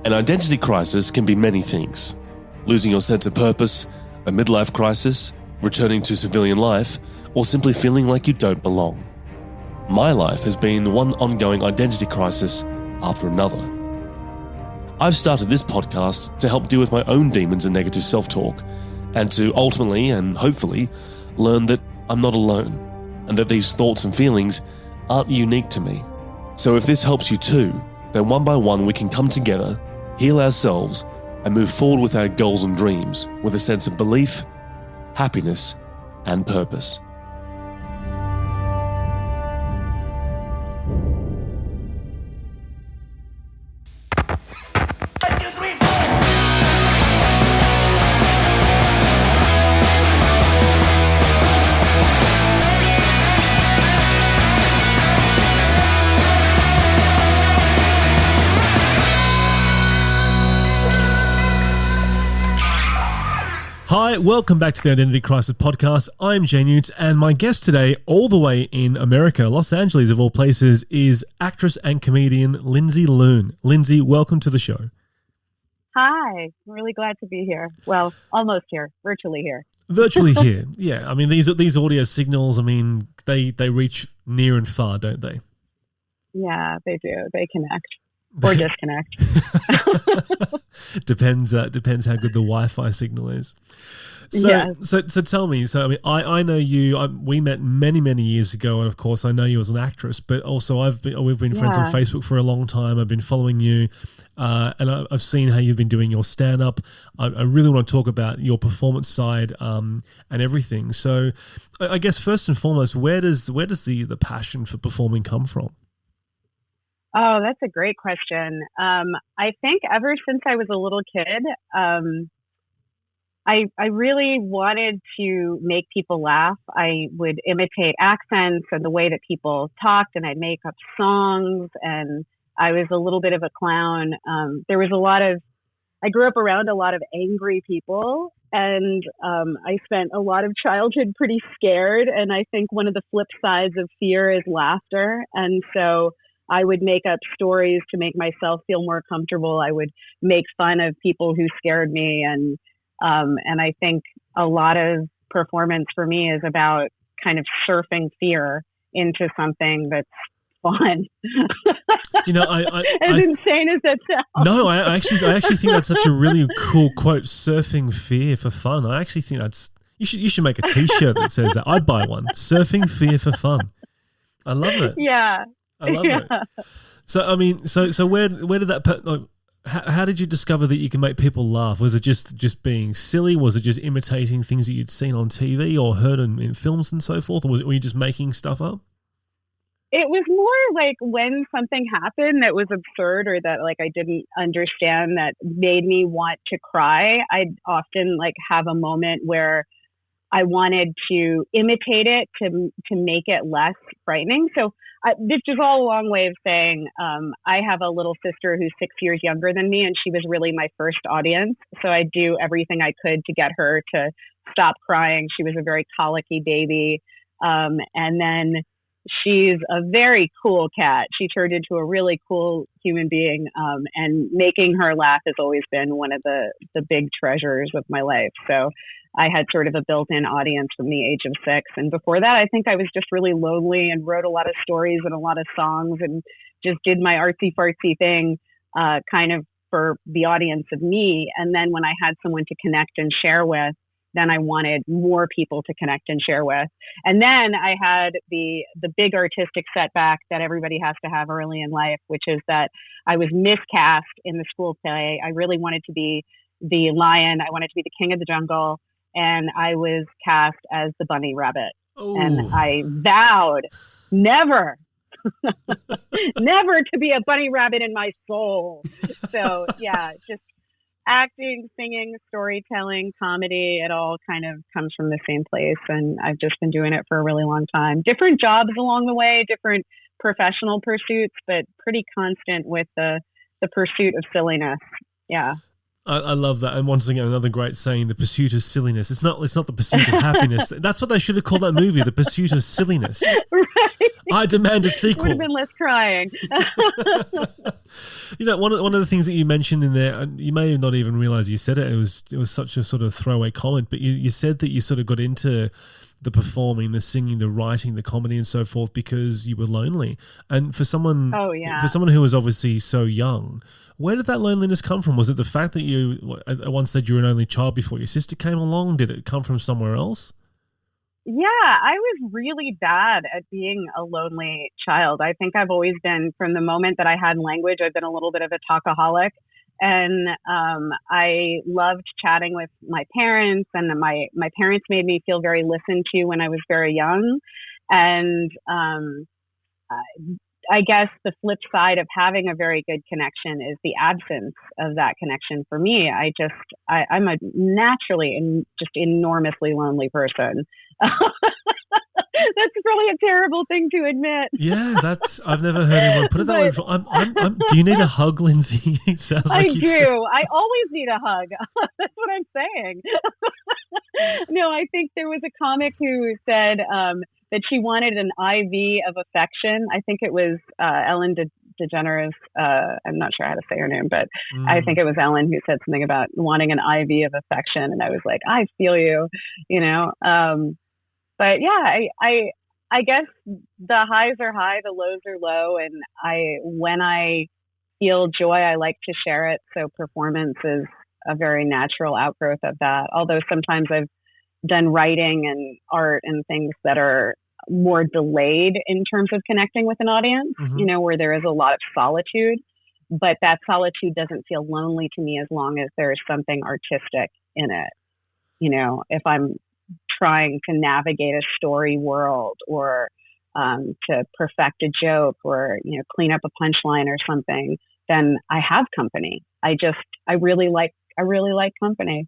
An identity crisis can be many things. Losing your sense of purpose, a midlife crisis, returning to civilian life, or simply feeling like you don't belong. My life has been one ongoing identity crisis after another. I've started this podcast to help deal with my own demons and negative self-talk, and to ultimately and hopefully learn that I'm not alone, and that these thoughts and feelings aren't unique to me. So if this helps you too, then one by one we can come together, heal ourselves, and move forward with our goals and dreams with a sense of belief, happiness, and purpose. Hi, welcome back to the Identity Crisis Podcast. I'm JNewtz, and my guest today, all the way in America, Los Angeles of all places, is actress and comedian Lindsey Loon. Lindsey, welcome to the show. Hi, I'm really glad to be here. Well, almost here, virtually here. Virtually here, yeah. I mean, these audio signals, I mean, they reach near and far, don't they? Yeah, they do. They connect. Or disconnect. Depends how good the Wi-Fi signal is. So, yes. so tell me. So, I mean, I know you. We met many years ago, and of course, I know you as an actress. But also, we've been friends on Facebook for a long time. I've been following you, and I've seen how you've been doing your stand-up. I really want to talk about your performance side and everything. So, I guess first and foremost, where does the passion for performing come from? Oh, that's a great question. I think ever since I was a little kid, I really wanted to make people laugh. I would imitate accents and the way that people talked, and I'd make up songs, and I was a little bit of a clown. I grew up around a lot of angry people, and I spent a lot of childhood pretty scared. And I think one of the flip sides of fear is laughter. And so I would make up stories to make myself feel more comfortable. I would make fun of people who scared me. And I think a lot of performance for me is about kind of surfing fear into something that's fun. You know, as insane as that sounds. No, I actually think that's such a really cool quote, surfing fear for fun. I actually think you should make a t-shirt that says that. I'd buy one. Surfing fear for fun. I love it. Yeah. I love it. So, I mean, so where did that, how did you discover that you can make people laugh? Was it just being silly? Was it just imitating things that you'd seen on TV or heard in films and so forth? Or were you just making stuff up? It was more like when something happened that was absurd or that like I didn't understand that made me want to cry. I'd often like have a moment where I wanted to imitate it to make it less frightening. So this is all a long way of saying I have a little sister who's 6 years younger than me, and she was really my first audience. So I do everything I could to get her to stop crying. She was a very colicky baby. And then she's a very cool cat. She turned into a really cool human being. And making her laugh has always been one of the big treasures of my life. So I had sort of a built-in audience from the age of 6. And before that, I think I was just really lonely and wrote a lot of stories and a lot of songs and just did my artsy-fartsy thing kind of for the audience of me. And then when I had someone to connect and share with, then I wanted more people to connect and share with. And then I had the big artistic setback that everybody has to have early in life, which is that I was miscast in the school play. I really wanted to be the lion. I wanted to be the king of the jungle. And I was cast as the bunny rabbit. Ooh. And I vowed never to be a bunny rabbit in my soul. So yeah, just acting, singing, storytelling, comedy, it all kind of comes from the same place. And I've just been doing it for a really long time. Different jobs along the way, different professional pursuits, but pretty constant with the pursuit of silliness. Yeah. I love that. And once again, another great saying, the pursuit of silliness. It's not the pursuit of happiness. That's what they should have called that movie, The Pursuit of Silliness. Right. I demand a sequel. Would have been less crying. You know, one of the things that you mentioned in there, and you may have not even realized you said it. It was such a sort of throwaway comment, but you said that you sort of got into the performing, the singing, the writing, the comedy, and so forth because you were lonely. And for someone, for someone who was obviously so young, where did that loneliness come from? Was it the fact that you at one stage you were an only child before your sister came along? Did it come from somewhere else? Yeah, I was really bad at being a lonely child. I think I've always been, from the moment that I had language, I've been a little bit of a talkaholic. And I loved chatting with my parents, and my parents made me feel very listened to when I was very young. And I guess the flip side of having a very good connection is the absence of that connection for me. I'm a naturally and just enormously lonely person. That's really a terrible thing to admit. Yeah, I've never heard anyone put it that way before. Do you need a hug, Lindsey? It sounds like you do. I always need a hug. That's what I'm saying. No, I think there was a comic who said that she wanted an IV of affection. I think it was Ellen DeGeneres. I'm not sure how to say her name, but I think it was Ellen who said something about wanting an IV of affection. And I was like, I feel you, you know? But yeah, I guess the highs are high, the lows are low. And when I feel joy, I like to share it. So performance is a very natural outgrowth of that. Although sometimes I've done writing and art and things that are more delayed in terms of connecting with an audience, you know, where there is a lot of solitude, but that solitude doesn't feel lonely to me as long as there's something artistic in it. You know, if I'm trying to navigate a story world or to perfect a joke or, you know, clean up a punchline or something, then I have company. I really like company.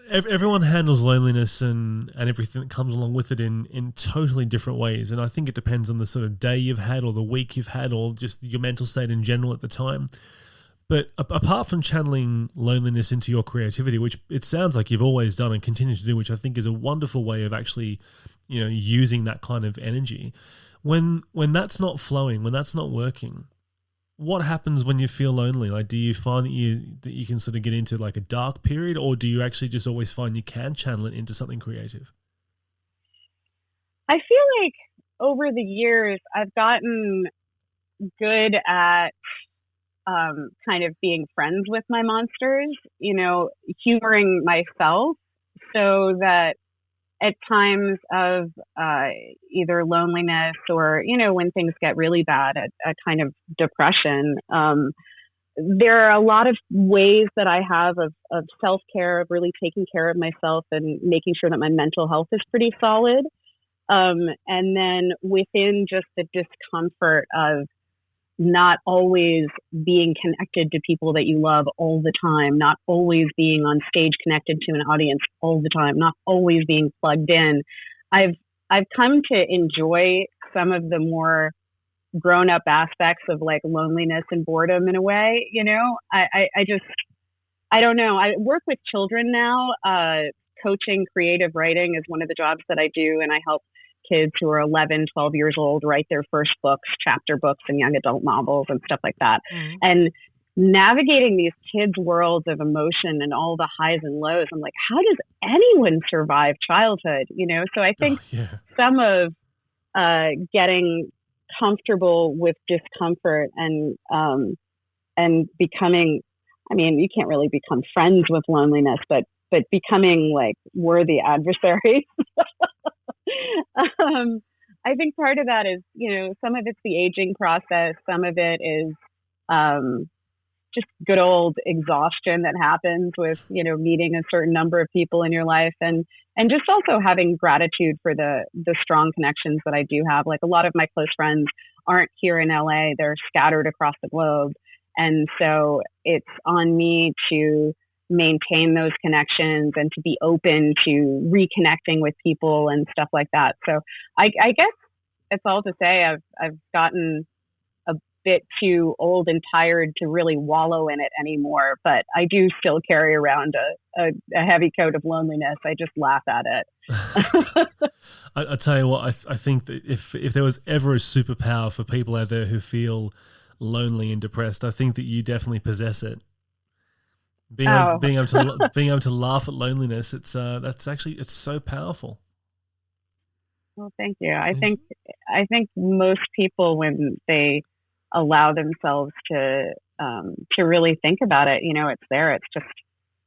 Everyone handles loneliness and everything that comes along with it in totally different ways. And I think it depends on the sort of day you've had or the week you've had or just your mental state in general at the time. But apart from channeling loneliness into your creativity, which it sounds like you've always done and continue to do, which I think is a wonderful way of actually, you know, using that kind of energy. When that's not flowing, when that's not working, what happens when you feel lonely? Like, do you find that you can sort of get into like a dark period, or do you actually just always find you can channel it into something creative? I feel like over the years, I've gotten good at kind of being friends with my monsters, you know, humoring myself so that at times of either loneliness or, you know, when things get really bad, a kind of depression, there are a lot of ways that I have of self-care, of really taking care of myself and making sure that my mental health is pretty solid. And then within just the discomfort of not always being connected to people that you love all the time, not always being on stage connected to an audience all the time, not always being plugged in. I've come to enjoy some of the more grown up aspects of like loneliness and boredom in a way, you know. I don't know. I work with children now. Coaching creative writing is one of the jobs that I do, and I help kids who are 11, 12 years old write their first books, chapter books and young adult novels and stuff like that. And navigating these kids' worlds of emotion and all the highs and lows, I'm like, how does anyone survive childhood? You know, so I think some of getting comfortable with discomfort and becoming, I mean, you can't really become friends with loneliness, but becoming like worthy adversaries. I think part of that is, you know, some of it's the aging process. Some of it is just good old exhaustion that happens with, you know, meeting a certain number of people in your life, and just also having gratitude for the strong connections that I do have. Like a lot of my close friends aren't here in LA, they're scattered across the globe. And so it's on me to maintain those connections and to be open to reconnecting with people and stuff like that. So I guess it's all to say I've gotten bit too old and tired to really wallow in it anymore. But I do still carry around a heavy coat of loneliness. I just laugh at it. I tell you what, I think that if there was ever a superpower for people out there who feel lonely and depressed, I think that you definitely possess it. Being able to laugh at loneliness, it's so powerful. Well, thank you. I think most people, when they allow themselves to really think about it, it's there.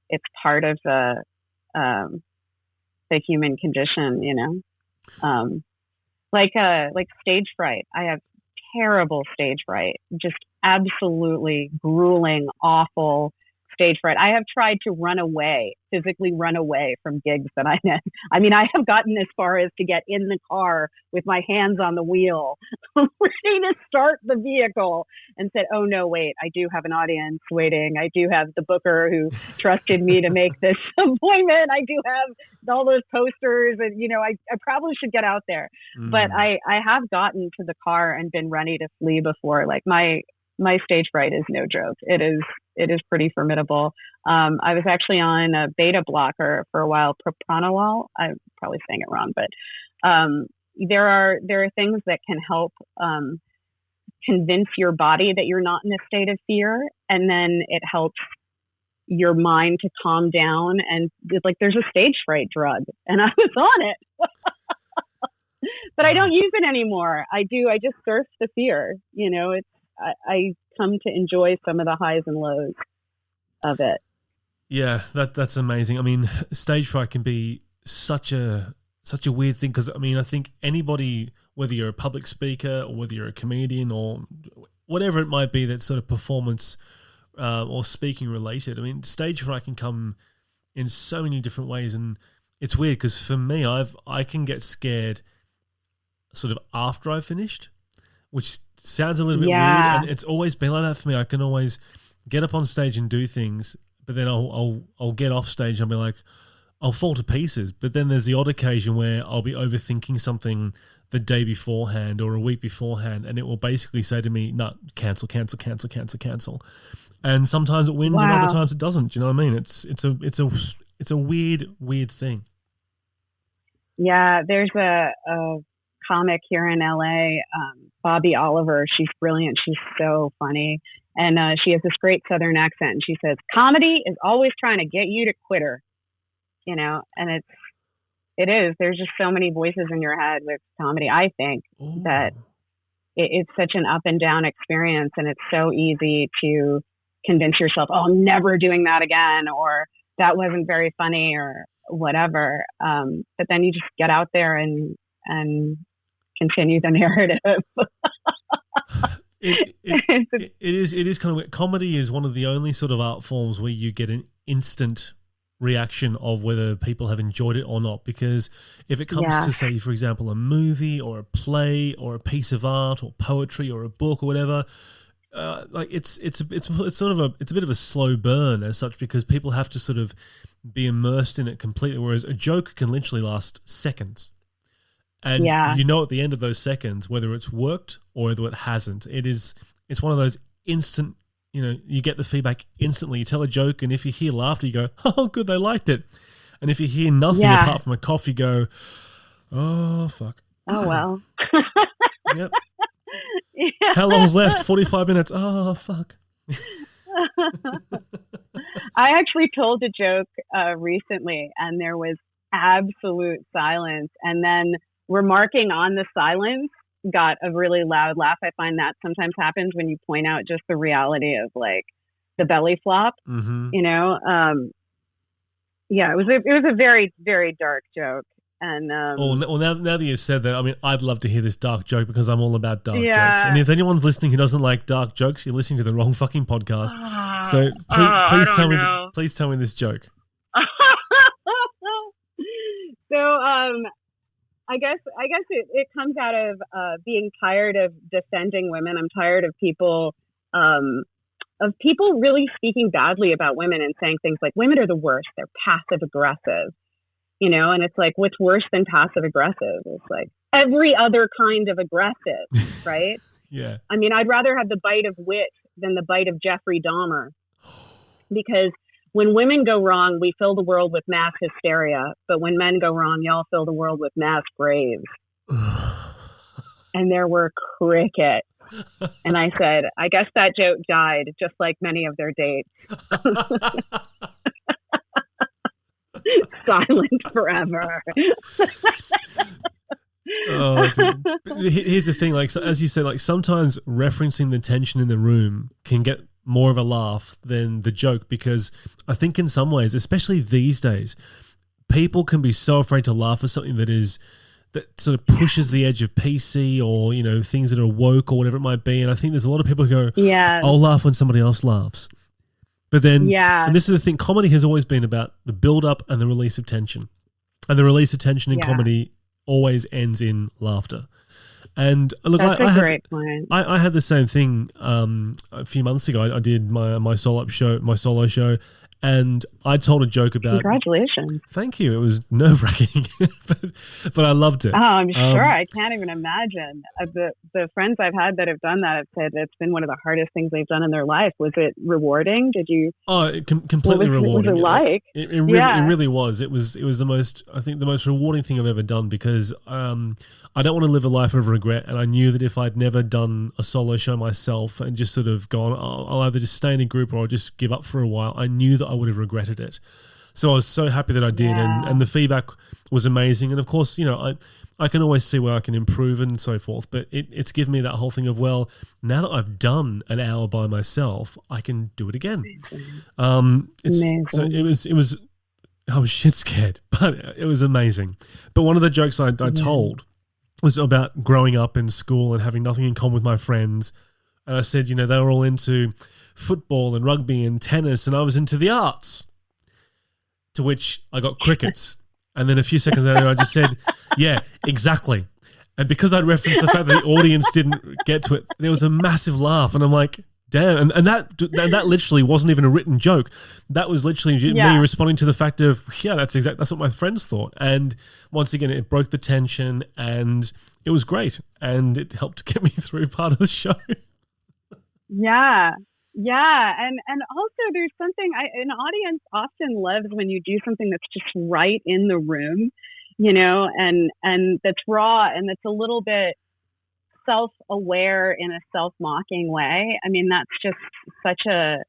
It's part of the human condition, like stage fright. I have terrible stage fright, just absolutely grueling, awful stage fright. I have tried to physically run away from gigs that I'm in. I mean, I have gotten as far as to get in the car with my hands on the wheel, ready to start the vehicle, and said, oh no, wait, I do have an audience waiting. I do have the booker who trusted me to make this appointment. I do have all those posters, and I probably should get out there. But I have gotten to the car and been ready to flee before. Like my stage fright is no joke. It is pretty formidable. I was actually on a beta blocker for a while, propranolol. I'm probably saying it wrong, but there are things that can help convince your body that you're not in a state of fear, and then it helps your mind to calm down. And there's a stage fright drug, and I was on it. But I don't use it anymore. I just surf the fear. I come to enjoy some of the highs and lows of it. Yeah, that's amazing. I mean, stage fright can be such a weird thing, because I think anybody, whether you're a public speaker or whether you're a comedian or whatever it might be, that's sort of performance or speaking related. I mean, stage fright can come in so many different ways, and it's weird because for me, I can get scared sort of after I've finished, which sounds a little bit weird, and it's always been like that for me. I can always get up on stage and do things, but then I'll get off stage and I'll be like, I'll fall to pieces. But then there's the odd occasion where I'll be overthinking something the day beforehand or a week beforehand, and it will basically say to me, no, cancel. And sometimes it wins, and other times it doesn't. Do you know what I mean? It's a weird thing. Yeah, there's a comic here in LA, Bobby Oliver. She's brilliant. She's so funny. And she has this great Southern accent. And she says, comedy is always trying to get you to quit her, and it is. There's just so many voices in your head with comedy. I think that it's such an up and down experience, and it's so easy to convince yourself, oh, I'm never doing that again, or that wasn't very funny, or whatever. But then you just get out there and continue the narrative. It is kind of weird. Comedy is one of the only sort of art forms where you get an instant reaction of whether people have enjoyed it or not, because if it comes to, say, for example, a movie or a play or a piece of art or poetry or a book or whatever, it's a bit of a slow burn as such, because people have to sort of be immersed in it completely, whereas a joke can literally last seconds. And at the end of those seconds, whether it's worked or whether it hasn't, it's one of those instant, you get the feedback instantly. You tell a joke, and if you hear laughter, you go, oh, good, they liked it. And if you hear nothing apart from a cough, you go, oh, fuck. Oh, well. Yep. Yeah. How long's left? 45 minutes. Oh, fuck. I actually told a joke recently, and there was absolute silence. And then remarking on the silence got a really loud laugh. I find that sometimes happens when you point out just the reality of the belly flop. Mm-hmm. It was a very, very dark joke. And now that you've said that, I'd love to hear this dark joke, because I'm all about dark jokes. And if anyone's listening who doesn't like dark jokes, you're listening to the wrong fucking podcast. So please tell me this joke. So I guess it comes out of being tired of defending women. I'm tired of people really speaking badly about women and saying things like, women are the worst. They're passive aggressive, and it's like, what's worse than passive aggressive? It's like every other kind of aggressive, right? Yeah. I mean, I'd rather have the bite of wit than the bite of Jeffrey Dahmer, because when women go wrong, we fill the world with mass hysteria. But when men go wrong, y'all fill the world with mass graves. And there were crickets. And I said, I guess that joke died, just like many of their dates. Silent forever. Oh, dude. Here's the thing, like, so as you said, like, sometimes referencing the tension in the room can get more of a laugh than the joke, because I think in some ways, especially these days, people can be so afraid to laugh at something that sort of pushes the edge of PC, or, you know, things that are woke or whatever it might be. And I think there's a lot of people who go, I'll laugh when somebody else laughs. But then, and this is the thing, comedy has always been about the build-up and the release of tension. And the release of tension in comedy always ends in laughter. And look, that's a great point. I had the same thing a few months ago. I did my solo show, and I told a joke about. Congratulations! Thank you. It was nerve-wracking, but I loved it. Oh, I'm sure. I can't even imagine. The friends I've had that have done that have said it's been one of the hardest things they've done in their life. Was it rewarding? Did you? Oh, completely rewarding. What was it like? It really was. It was the most rewarding thing I've ever done, because I don't want to live a life of regret, and I knew that if I'd never done a solo show myself and just sort of gone, I'll either just stay in a group or I'll just give up for a while, I knew that I would have regretted it. So I was so happy that I did, and the feedback was amazing. And of course, you know, I can always see where I can improve and so forth, but it's given me that whole thing of, well, now that I've done an hour by myself, I can do it again. So it was I was shit scared, but it was amazing. But one of the jokes I told was about growing up in school and having nothing in common with my friends. And I said, you know, they were all into football and rugby and tennis, and I was into the arts. To which I got crickets. And then a few seconds later, I just said, yeah, exactly. And because I'd referenced the fact that the audience didn't get to it, there was a massive laugh. And I'm like, damn. And that literally wasn't even a written joke. That was literally me responding to the fact of, that's what my friends thought. And once again, it broke the tension, and it was great. And it helped get me through part of the show. Yeah. Yeah. And also there's something, an audience often loves when you do something that's just right in the room, you know, and that's raw, and that's a little bit self-aware in a self-mocking way. I mean, that's such a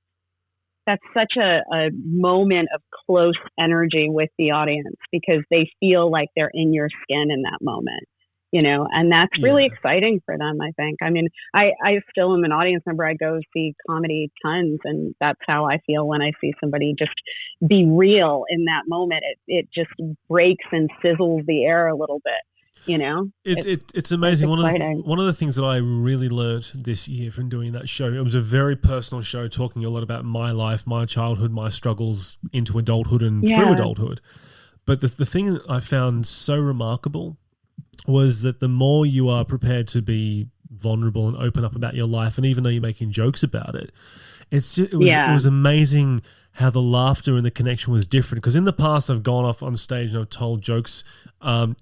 moment of close energy with the audience, because they feel like they're in your skin in that moment, you know, and that's really exciting for them, I think. I mean, I still am an audience member. I go see comedy tons, and that's how I feel when I see somebody just be real in that moment. It just breaks and sizzles the air a little bit. You know, it's amazing. One of the things that I really learned this year from doing that show, it was a very personal show, talking a lot about my life, my childhood, my struggles into adulthood and through adulthood. But the thing that I found so remarkable was that the more you are prepared to be vulnerable and open up about your life, and even though you're making jokes about it, it was amazing how the laughter and the connection was different. Because in the past, I've gone off on stage and I've told jokes.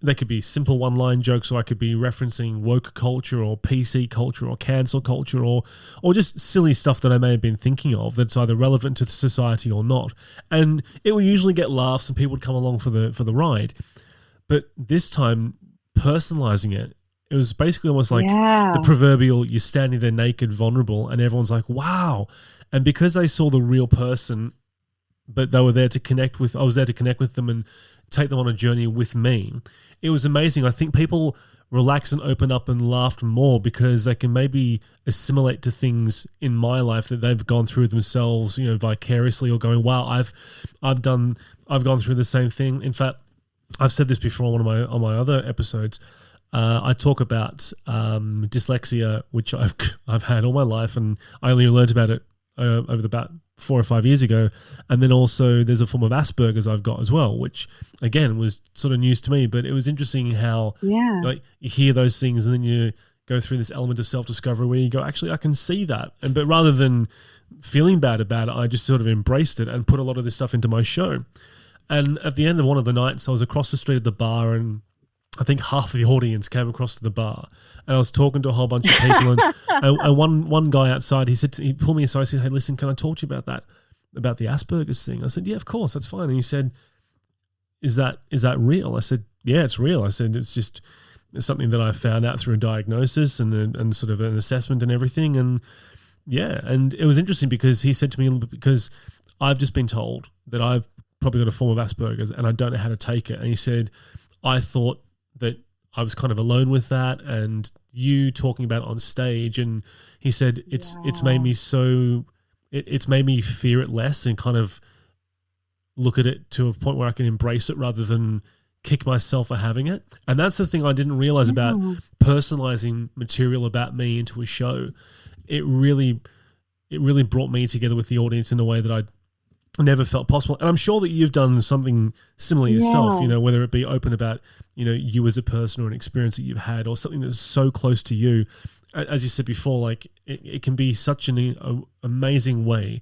They could be simple one-line jokes, or I could be referencing woke culture or PC culture or cancel culture, or just silly stuff that I may have been thinking of that's either relevant to the society or not. And it would usually get laughs, and people would come along for the ride. But this time, personalizing it, it was basically almost like the proverbial, you're standing there naked, vulnerable, and everyone's like, wow. And because they saw the real person, but they were there to connect with, I was there to connect with them and take them on a journey with me. It was amazing. I think people relax and open up and laughed more because they can maybe assimilate to things in my life that they've gone through themselves, you know, vicariously, or going, wow, I've gone through the same thing. In fact, I've said this before on my other episodes. I talk about dyslexia, which I've had all my life, and I only learned about it over about 4 or 5 years ago. And then also there's a form of Asperger's I've got as well, which again was sort of news to me, but it was interesting how like you hear those things and then you go through this element of self-discovery where you go, actually, I can see that. But rather than feeling bad about it, I just sort of embraced it and put a lot of this stuff into my show. And at the end of one of the nights, I was across the street at the bar, and I think half of the audience came across to the bar, and I was talking to a whole bunch of people, and one guy outside, he pulled me aside, he said, "Hey, listen, can I talk to you about that, about the Asperger's thing?" I said, "Yeah, of course, that's fine." And he said, Is that real?" I said, "Yeah, it's real." I said, it's something that I found out through a diagnosis and sort of an assessment and everything." And yeah, and it was interesting because he said to me, because I've just been told that I've probably got a form of Asperger's and I don't know how to take it. And he said, "I thought that I was kind of alone with that, and you talking about it on stage." And he said, it's made me it's made me fear it less and kind of look at it to a point where I can embrace it rather than kick myself for having it. And that's the thing I didn't realize about personalizing material about me into a show. It really brought me together with the audience in a way that I never felt possible. And I'm sure that you've done something similar yourself, whether it be open about, you as a person or an experience that you've had or something that's so close to you. As you said before, like it can be such an amazing way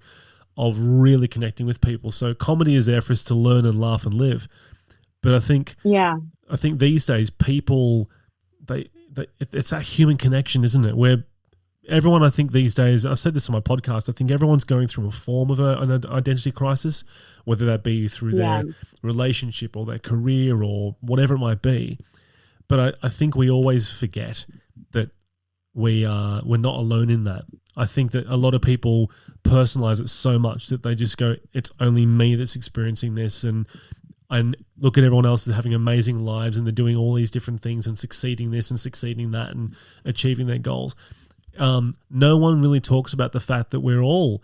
of really connecting with people. So comedy is there for us to learn and laugh and live. But I think these days people, it's that human connection, isn't it? Where everyone, I think these days, I said this on my podcast, I think everyone's going through a form of an identity crisis, whether that be through their relationship or their career or whatever it might be. But I think we always forget that we're not alone in that. I think that a lot of people personalize it so much that they just go, it's only me that's experiencing this, and look at everyone else as having amazing lives and they're doing all these different things and succeeding this and succeeding that and achieving their goals. No one really talks about the fact that we're all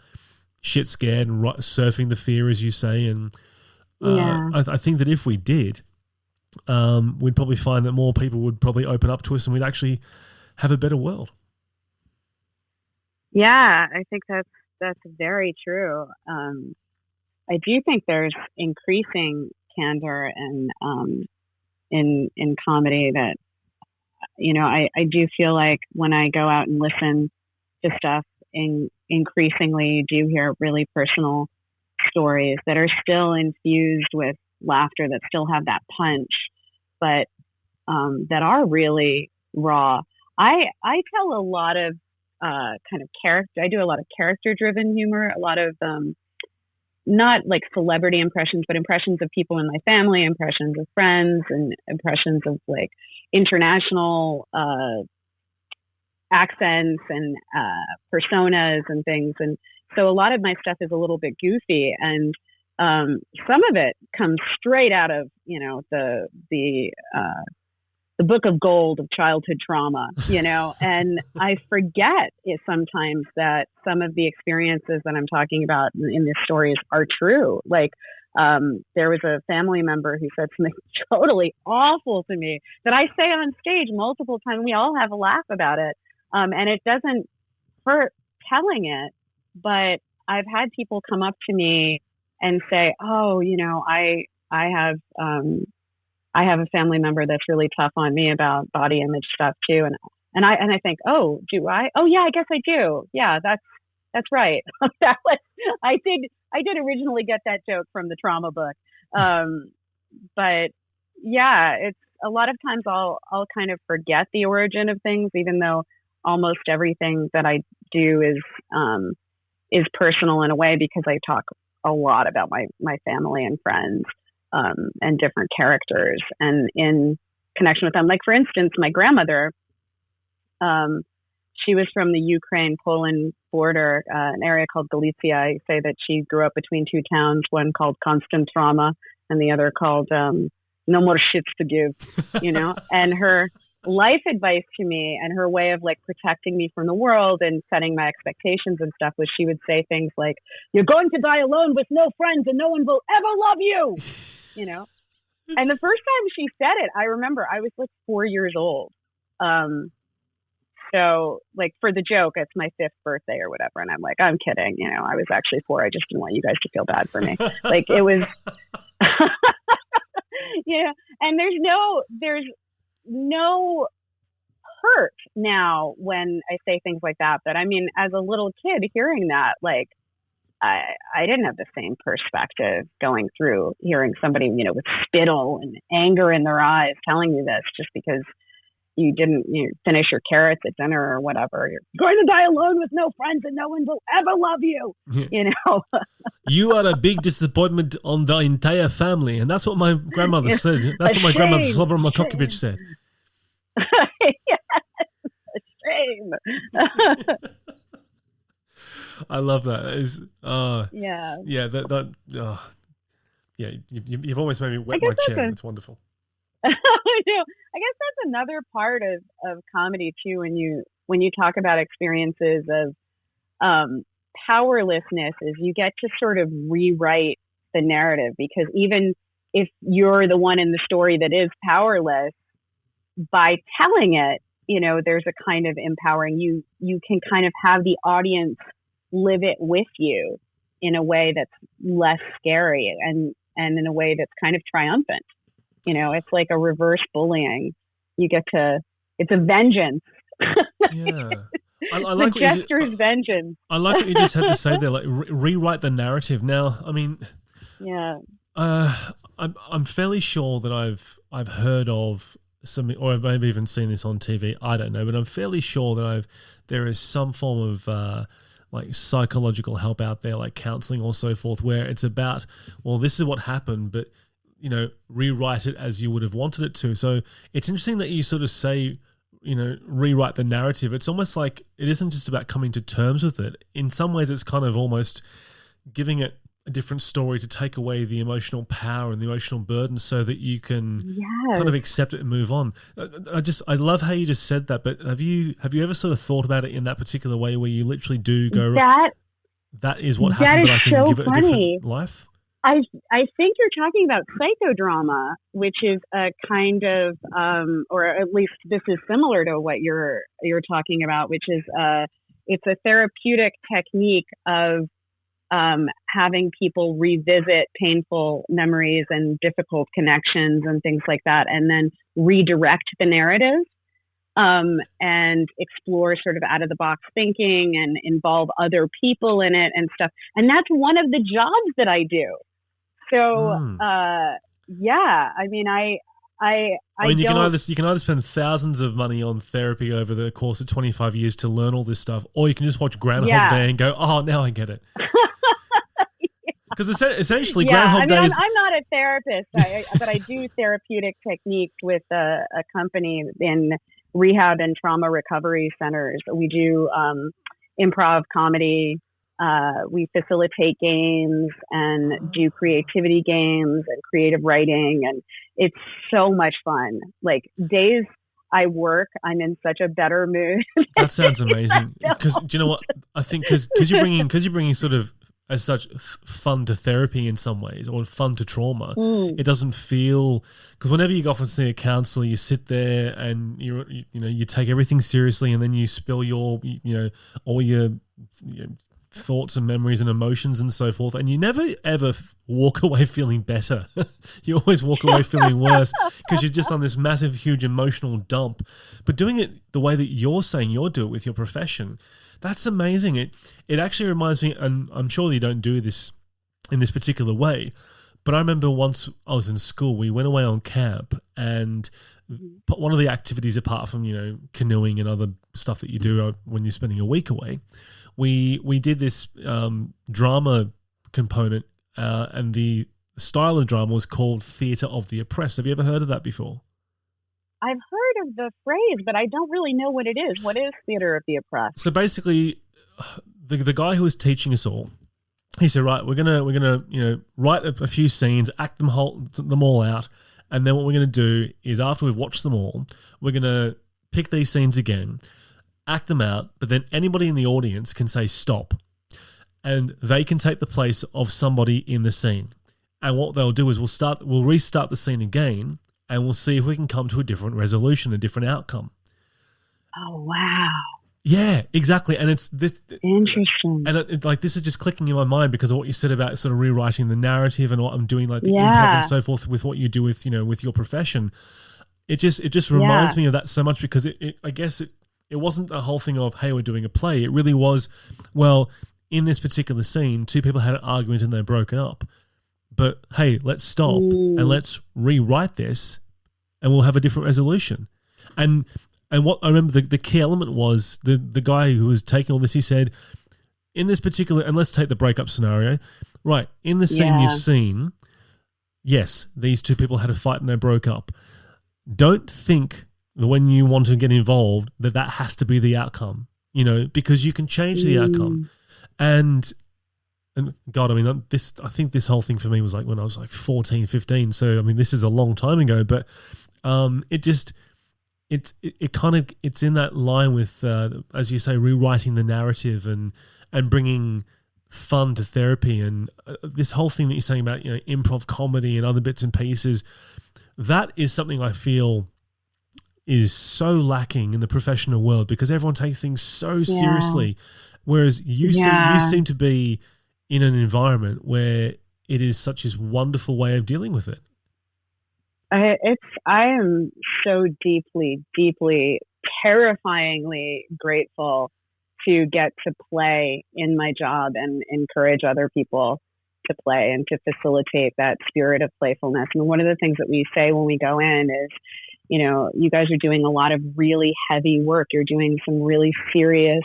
shit scared and surfing the fear, as you say. And I think that if we did, we'd probably find that more people would probably open up to us and we'd actually have a better world. Yeah, I think that's very true. I do think there's increasing candor and in comedy that, I do feel like when I go out and listen to stuff, increasingly do hear really personal stories that are still infused with laughter, that still have that punch, but that are really raw. I tell a lot of kind of character. I do a lot of character-driven humor, a lot of not like celebrity impressions, but impressions of people in my family, impressions of friends, and impressions of like international accents and personas and things. And so a lot of my stuff is a little bit goofy, and some of it comes straight out of the book of gold of childhood trauma, and I forget sometimes that some of the experiences that I'm talking about in these stories are true. Like, there was a family member who said something totally awful to me that I say on stage multiple times. We all have a laugh about it. And it doesn't hurt telling it, but I've had people come up to me and say, "Oh, I have a family member that's really tough on me about body image stuff too." And I think, "Oh, do I? Oh yeah, I guess I do. Yeah, that's right." I did originally get that joke from the trauma book. But yeah, it's a lot of times I'll kind of forget the origin of things, even though almost everything that I do is personal in a way, because I talk a lot about my family and friends. And different characters, and in connection with them. Like, for instance, my grandmother, she was from the Ukraine-Poland border, an area called Galicia. I say that she grew up between two towns, one called Constant Trauma and the other called No More Shits to Give, and her life advice to me and her way of like protecting me from the world and setting my expectations and stuff was, she would say things like, "You're going to die alone with no friends and no one will ever love you." And the first time she said it, I remember I was like 4 years old. So like, for the joke, it's my 5th birthday or whatever. And I'm like, I'm kidding. I was actually 4. I just didn't want you guys to feel bad for me. Like, it was, and there's no hurt now when I say things like that. But I mean, as a little kid hearing that, like, I didn't have the same perspective going through hearing somebody, with spittle and anger in their eyes telling you this just because you didn't finish your carrots at dinner or whatever. You're going to die alone with no friends and no one will ever love you. You are a big disappointment on the entire family. And that's what my grandmother said. That's what my grandmother Slobber Makokovich said. Yes, a shame. I love that. You've almost made me wet my chair. It's wonderful. I guess that's another part of comedy too. When you talk about experiences of powerlessness, is you get to sort of rewrite the narrative, because even if you're the one in the story that is powerless, by telling it, there's a kind of empowering. You can kind of have the audience live it with you in a way that's less scary and in a way that's kind of triumphant. It's like a reverse bullying. It's a vengeance. Yeah. I like the gesture's vengeance. I like what you just had to say there, like rewrite the narrative. Now, I mean, yeah. I'm fairly sure that I've heard of some, or I've maybe even seen this on TV. I don't know, but I'm fairly sure that there is some form of like psychological help out there, like counseling or so forth, where it's about, well, this is what happened, but rewrite it as you would have wanted it to. So it's interesting that you sort of say, rewrite the narrative. It's almost like it isn't just about coming to terms with it. In some ways, it's kind of almost giving it a different story to take away the emotional power and the emotional burden so that you can kind of accept it and move on. I love how you just said that, but have you ever sort of thought about it in that particular way where you literally do go, that is what happened, but I can give it a different life? I think you're talking about psychodrama, which is a kind of, or at least this is similar to what you're talking about, which is it's a therapeutic technique of having people revisit painful memories and difficult connections and things like that, and then redirect the narrative and explore sort of out of the box thinking and involve other people in it and stuff. And that's one of the jobs that I do. So, I mean, you can either spend thousands of money on therapy over the course of 25 years to learn all this stuff, or you can just watch Groundhog Day and go, oh, now I get it. Because essentially, Groundhog Day is... I'm not a therapist, but I do therapeutic techniques with a company in rehab and trauma recovery centers. We do improv comedy. We facilitate games and do creativity games and creative writing. And it's so much fun. Like, days I work, I'm in such a better mood. That sounds amazing. Because do you know what? I think because you're bringing sort of, as such, fun to therapy in some ways, or fun to trauma. It doesn't feel, because whenever you go off and see a counselor, you sit there and you take everything seriously, and then you spill your all your thoughts and memories and emotions and so forth, and you never ever walk away feeling better. You always walk away feeling worse because you're just on this massive, huge emotional dump. But doing it the way that you're saying you'll do it with your profession, that's amazing. It actually reminds me, and I'm sure you don't do this in this particular way, but I remember once I was in school, we went away on camp, and one of the activities, apart from canoeing and other stuff that you do when you're spending a week away, we did this drama component, and the style of drama was called Theatre of the Oppressed. Have you ever heard of that before? I've heard of the phrase, but I don't really know what it is. What is Theatre of the Oppressed? So basically, the guy who was teaching us all, he said, right, we're gonna write a few scenes, act them all out, and then what we're gonna do is, after we've watched them all, we're gonna pick these scenes again, act them out, but then anybody in the audience can say stop, and they can take the place of somebody in the scene. And what they'll do is we'll restart the scene again, and we'll see if we can come to a different resolution, a different outcome. Oh, wow. Yeah, exactly. And it's this interesting. And this is just clicking in my mind because of what you said about sort of rewriting the narrative and what I'm doing, like the improv and so forth, with what you do with with your profession. It just reminds me of that so much, because I guess it wasn't a whole thing of, hey, we're doing a play. It really was, well, in this particular scene, two people had an argument and they broke up. But hey, let's stop and let's rewrite this, and we'll have a different resolution. And what I remember, the key element was the guy who was taking all this. He said, in this particular, and let's take the breakup scenario, right? In the scene you've seen, yes, these two people had a fight and they broke up. Don't think that when you want to get involved that has to be the outcome, because you can change the outcome. And God, I mean, I think this whole thing for me was like when I was like 14, 15. So, I mean, this is a long time ago, but it's in that line with, as you say, rewriting the narrative and bringing fun to therapy. And this whole thing that you're saying about, improv comedy and other bits and pieces, that is something I feel is so lacking in the professional world because everyone takes things so seriously. Whereas you seem to be in an environment where it is such a wonderful way of dealing with it. I am so deeply, deeply, terrifyingly grateful to get to play in my job and encourage other people to play and to facilitate that spirit of playfulness. And one of the things that we say when we go in is, you guys are doing a lot of really heavy work. You're doing some really serious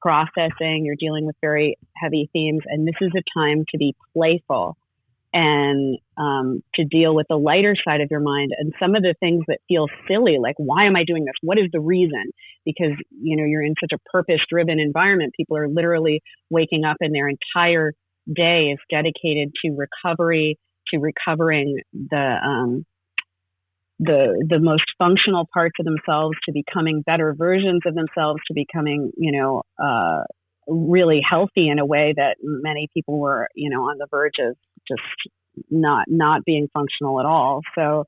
processing. You're dealing with very heavy themes. And this is a time to be playful and to deal with the lighter side of your mind. And some of the things that feel silly, like, why am I doing this? What is the reason? Because, you're in such a purpose-driven environment. People are literally waking up and their entire day is dedicated to recovery, to recovering the most functional parts of themselves, to becoming better versions of themselves, to becoming, really healthy in a way that many people were, on the verge of just not being functional at all. So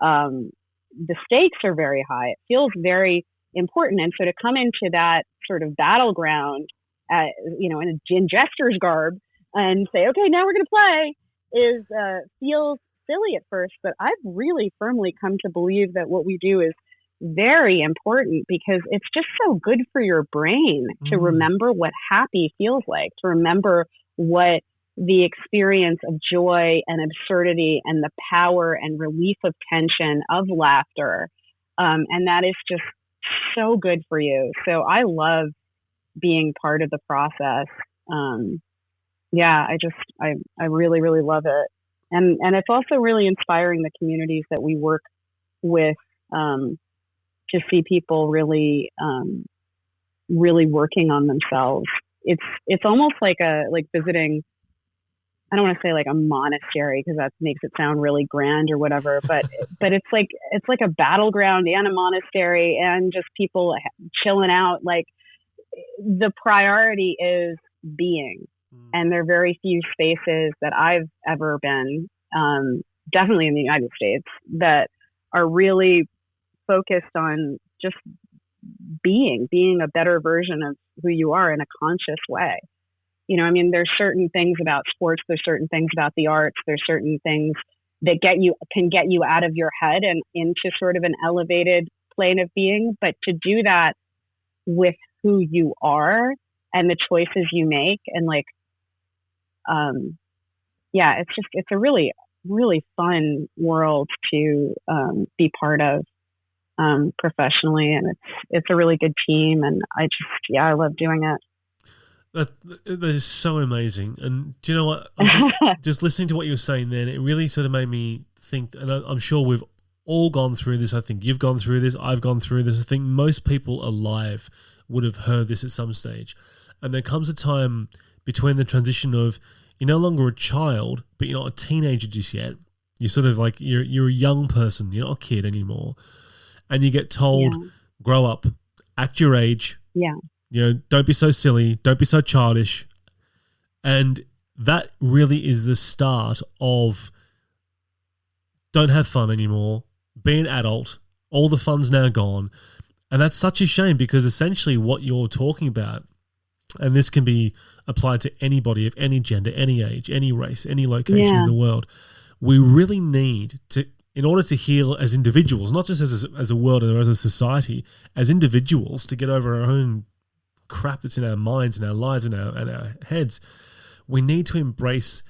the stakes are very high. It feels very important. And so to come into that sort of battleground, in jester's garb and say, okay, now we're going to play feels silly at first, but I've really firmly come to believe that what we do is very important because it's just so good for your brain to remember what happy feels like, to remember what the experience of joy and absurdity and the power and relief of tension of laughter. And that is just so good for you. So I love being part of the process. I really, really love it. And it's also really inspiring the communities that we work with, to see people really, really working on themselves. It's almost like visiting, I don't want to say like a monastery because that makes it sound really grand or whatever, but it's like a battleground and a monastery and just people chilling out. Like the priority is being. And there are very few spaces that I've ever been, definitely in the United States, that are really focused on just being a better version of who you are in a conscious way. There's certain things about sports, there's certain things about the arts, there's certain things that can get you out of your head and into sort of an elevated plane of being. But to do that with who you are and the choices you make and it's a really, really fun world to be part of professionally, and it's a really good team, and I love doing it. That is so amazing. And do you know what? Just listening to what you were saying then, it really sort of made me think, and I'm sure we've all gone through this. I think you've gone through this. I've gone through this. I think most people alive would have heard this at some stage. And there comes a time between the transition of you're no longer a child, but you're not a teenager just yet. You're sort of like you're a young person. You're not a kid anymore. And you get told, grow up, act your age. Yeah. Don't be so silly. Don't be so childish. And that really is the start of don't have fun anymore. Be an adult. All the fun's now gone. And that's such a shame because essentially what you're talking about, and this can be applied to anybody of any gender, any age, any race, any location in the world, we really need to, in order to heal as individuals, not just as a world or as a society, as individuals to get over our own crap that's in our minds and our lives and our heads. We need to embrace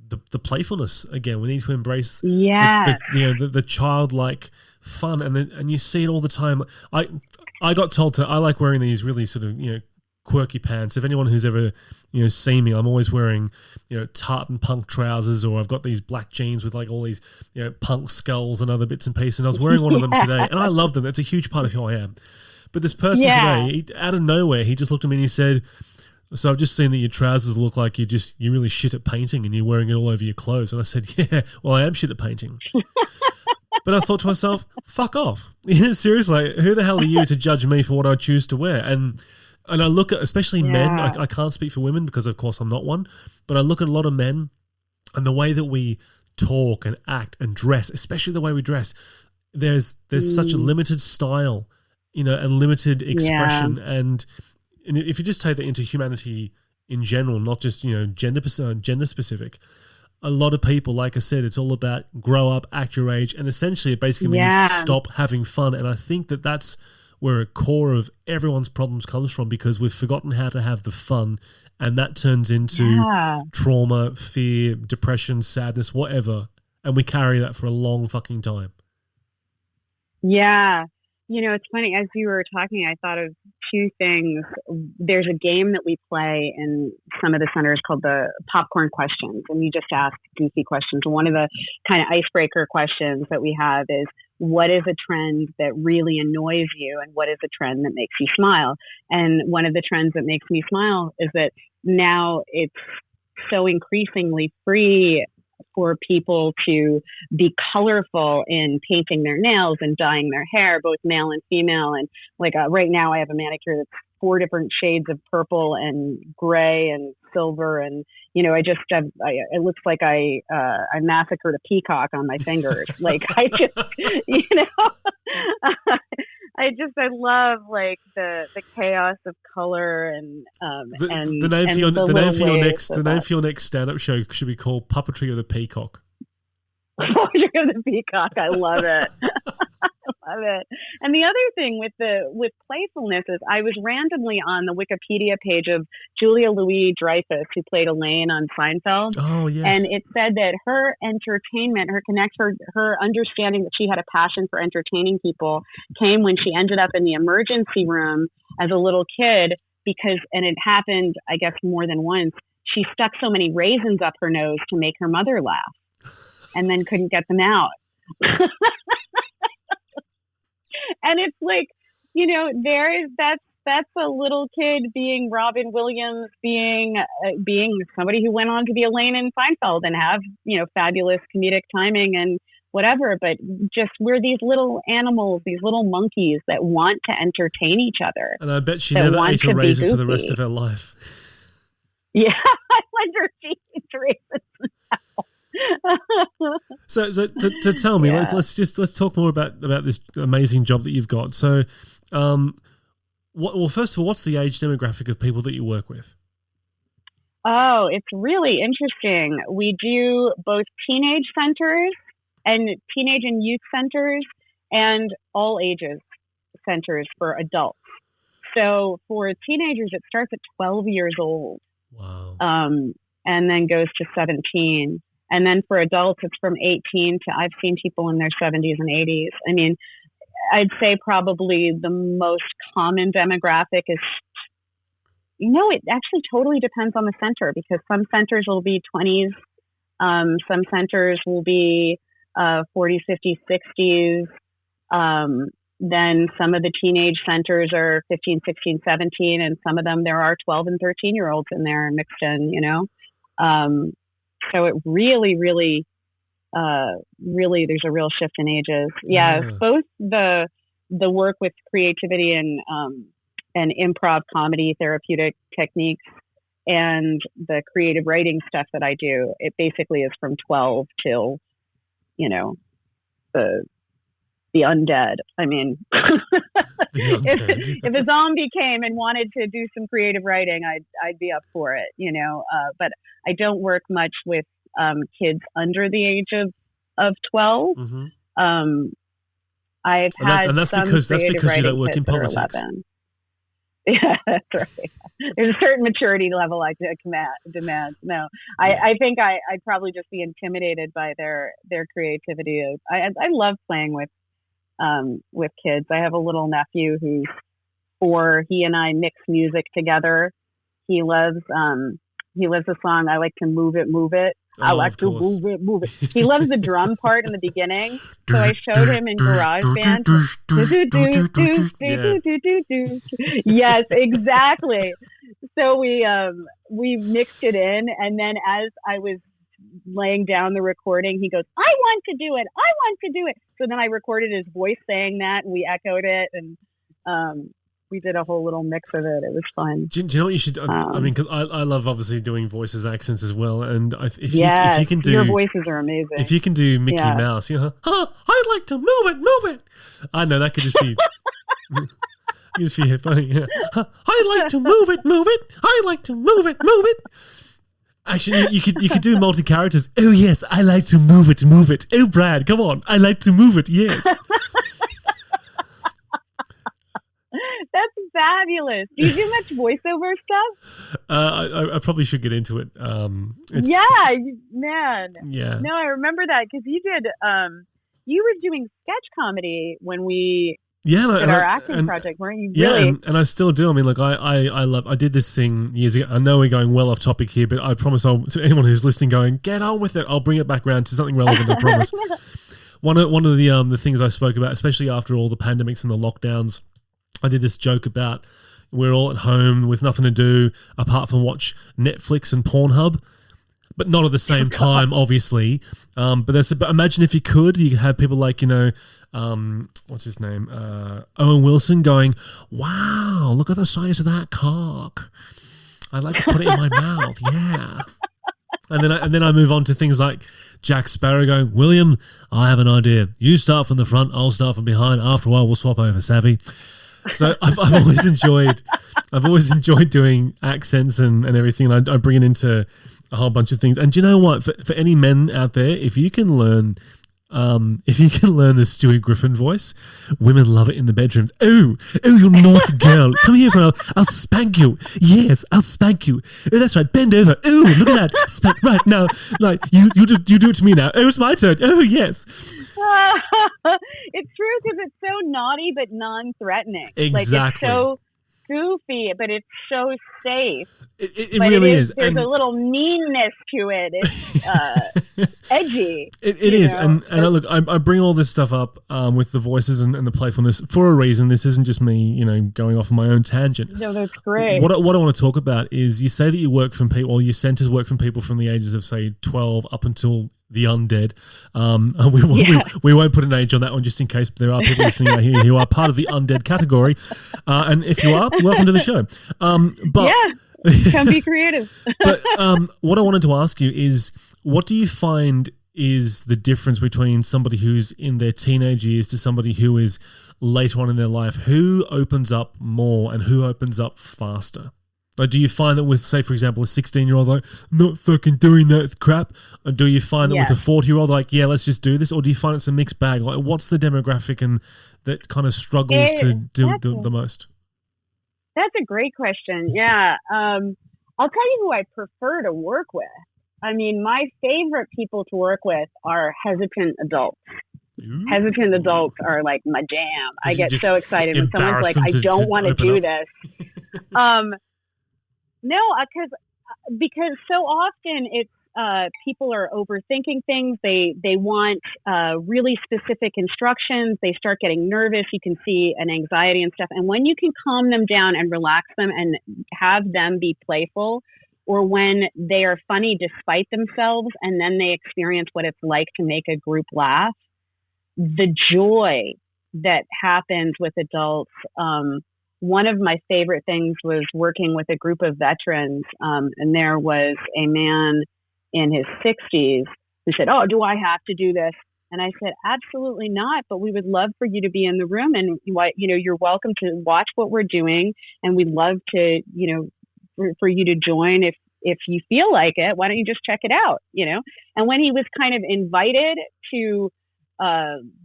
the playfulness again. We need to embrace the childlike fun, and you see it all the time. I got told I like wearing these really sort of quirky pants. If anyone who's ever seen me, I'm always wearing tartan punk trousers, or I've got these black jeans with like all these punk skulls and other bits and pieces. And I was wearing one of them today, and I love them. It's a huge part of who I am. But this person today, out of nowhere, he just looked at me and he said, "So I've just seen that your trousers look like you're really shit at painting, and you're wearing it all over your clothes." And I said, "Yeah, well, I am shit at painting." But I thought to myself, "Fuck off!" Seriously, who the hell are you to judge me for what I choose to wear? And I look at, especially men, I can't speak for women because, of course, I'm not one, but I look at a lot of men and the way that we talk and act and dress, especially the way we dress, there's such a limited style, and limited expression. And if you just take that into humanity in general, not just, gender specific, a lot of people, like I said, it's all about grow up, act your age, and essentially it basically means stop having fun. And I think that that's where a core of everyone's problems comes from, because we've forgotten how to have the fun, and that turns into trauma, fear, depression, sadness, whatever, and we carry that for a long fucking time. Yeah. It's funny, as you were talking, I thought of two things. There's a game that we play in some of the centers called the popcorn questions, and you just ask goofy questions. One of the kind of icebreaker questions that we have is, what is a trend that really annoys you, and what is a trend that makes you smile? And one of the trends that makes me smile is that now it's so increasingly free for people to be colorful in painting their nails and dyeing their hair, both male and female. And like right now I have a manicure that's 4 different shades of purple and gray and silver. And, I just have, it looks like I massacred a peacock on my fingers. Like I just, I love like the chaos of color and the name for your next stand-up show should be called Puppetry of the Peacock. Puppetry of the Peacock. I love it. I love it. And the other thing with playfulness is I was randomly on the Wikipedia page of Julia Louis-Dreyfus, who played Elaine on Seinfeld. Oh, yes. And it said that her entertainment, her understanding that she had a passion for entertaining people came when she ended up in the emergency room as a little kid and it happened, I guess, more than once. She stuck so many raisins up her nose to make her mother laugh and then couldn't get them out. And it's like, that's a little kid being Robin Williams, being somebody who went on to be Elaine in Seinfeld and have, fabulous comedic timing and whatever. But just we're these little animals, these little monkeys that want to entertain each other. And I bet she never ate a raisin for the rest of her life. Yeah, I wonder if she eats raisins now. So to tell me, let's talk more about this amazing job that you've got. So, first of all, what's the age demographic of people that you work with? Oh, it's really interesting. We do both teenage centers and teenage and youth centers, and all ages centers for adults. So for teenagers, it starts at 12 years old. Wow. And then goes to 17. And then for adults, it's from 18 to, I've seen people in their 70s and 80s. I mean, I'd say probably the most common demographic is, it actually totally depends on the center, because some centers will be 20s. Some centers will be 40s, 50s, 60s. Then some of the teenage centers are 15, 16, 17. And some of them, there are 12 and 13-year-olds in there mixed in, So it really, really, there's a real shift in ages. Yeah. Both the work with creativity and improv comedy therapeutic techniques and the creative writing stuff that I do, it basically is from 12 till, the undead. I mean, if a zombie came and wanted to do some creative writing, I'd be up for it, but I don't work much with kids under the age of 12. Mm-hmm. I've had that's because you don't work in politics. Yeah, that's right. There's a certain maturity level I demand. No, I think I'd probably just be intimidated by their creativity. I love playing with kids. I have a little nephew who's 4. He and I mix music together. He loves a song. I like to move it, move it. I like to move it, move it. He loves the drum part in the beginning. So I showed him in GarageBand. Yes, exactly. So we mixed it in, and then as I was laying down the recording, he goes, "I want to do it. I want to do it." So then I recorded his voice saying that, and we echoed it, and we did a whole little mix of it. It was fun. Do you know what you should? I mean, because I love obviously doing voices, accents as well. And if you can do, your voices are amazing. If you can do Mickey Mouse, I'd like to move it. I know that could just be. Just be funny. Yeah. I like to move it. I like to move it. Actually, you could do multi characters. Oh yes, I like to move it. Oh Brad, come on, I like to move it. Yes. That's fabulous. Do you do much voiceover stuff? I probably should get into it. Yeah, man. Yeah. No, I remember that because you did. You were doing sketch comedy when we did our acting project, weren't you? Yeah, really? and I still do. I mean, like I did this thing years ago. I know we're going well off topic here, but I promise to anyone who's listening, going get on with it. I'll bring it back around to something relevant. I promise. One of the things I spoke about, especially after all the pandemics and the lockdowns. I did this joke about we're all at home with nothing to do apart from watch Netflix and Pornhub, but not at the same time, obviously. But imagine if you could have people like, what's his name? Owen Wilson going, wow, look at the size of that cock. I'd like to put it in my mouth. Yeah. And then I move on to things like Jack Sparrow going, William, I have an idea. You start from the front, I'll start from behind. After a while, we'll swap over, savvy? So I've always enjoyed doing accents and everything. And I bring it into a whole bunch of things. And do you know what? For any men out there, if you can learn the Stewie Griffin voice, women love it in the bedroom. Oh, you naughty girl. Come here, I'll spank you. Yes, I'll spank you. Oh, that's right. Bend over. Oh, look at that. Spank. Right, now, like, you do it to me now. Oh, it's my turn. Oh, yes. It's true because it's so naughty but non-threatening. Exactly. Like, it's so goofy, but it's so safe. It really is. There's a little meanness to it. It's edgy. It is. And look, I bring all this stuff up with the voices and the playfulness for a reason. This isn't just me, going off on my own tangent. No, that's great. What I want to talk about is you say that you work from people, or your centers work from people from the ages of, say, 12 up until the undead. We won't put an age on that one just in case, but there are people listening out here who are part of the undead category. And if you are, welcome to the show. But come be creative. But what I wanted to ask you is, what do you find is the difference between somebody who's in their teenage years to somebody who is later on in their life? Who opens up more and who opens up faster? Like, do you find that with, say, for example, a 16-year-old, like, not fucking doing that crap? Or do you find that with a 40-year-old, like, yeah, let's just do this? Or do you find it's a mixed bag? Like, what's the demographic and that kind of struggles to do the most? That's a great question. Yeah. I'll tell you who I prefer to work with. I mean, my favorite people to work with are hesitant adults. Ooh. Hesitant adults are like my jam. I get so excited when someone's like, I don't want to do this. No, because so often it's people are overthinking things. They want really specific instructions. They start getting nervous. You can see an anxiety and stuff. And when you can calm them down and relax them and have them be playful, or when they are funny despite themselves, and then they experience what it's like to make a group laugh, the joy that happens with adults. One of my favorite things was working with a group of veterans, and there was a man in his 60s who said, "Oh, do I have to do this?" And I said, "Absolutely not, but we would love for you to be in the room, and you're welcome to watch what we're doing, and we'd love to, for you to join if you feel like it. Why don't you just check it out?" And when he was kind of invited to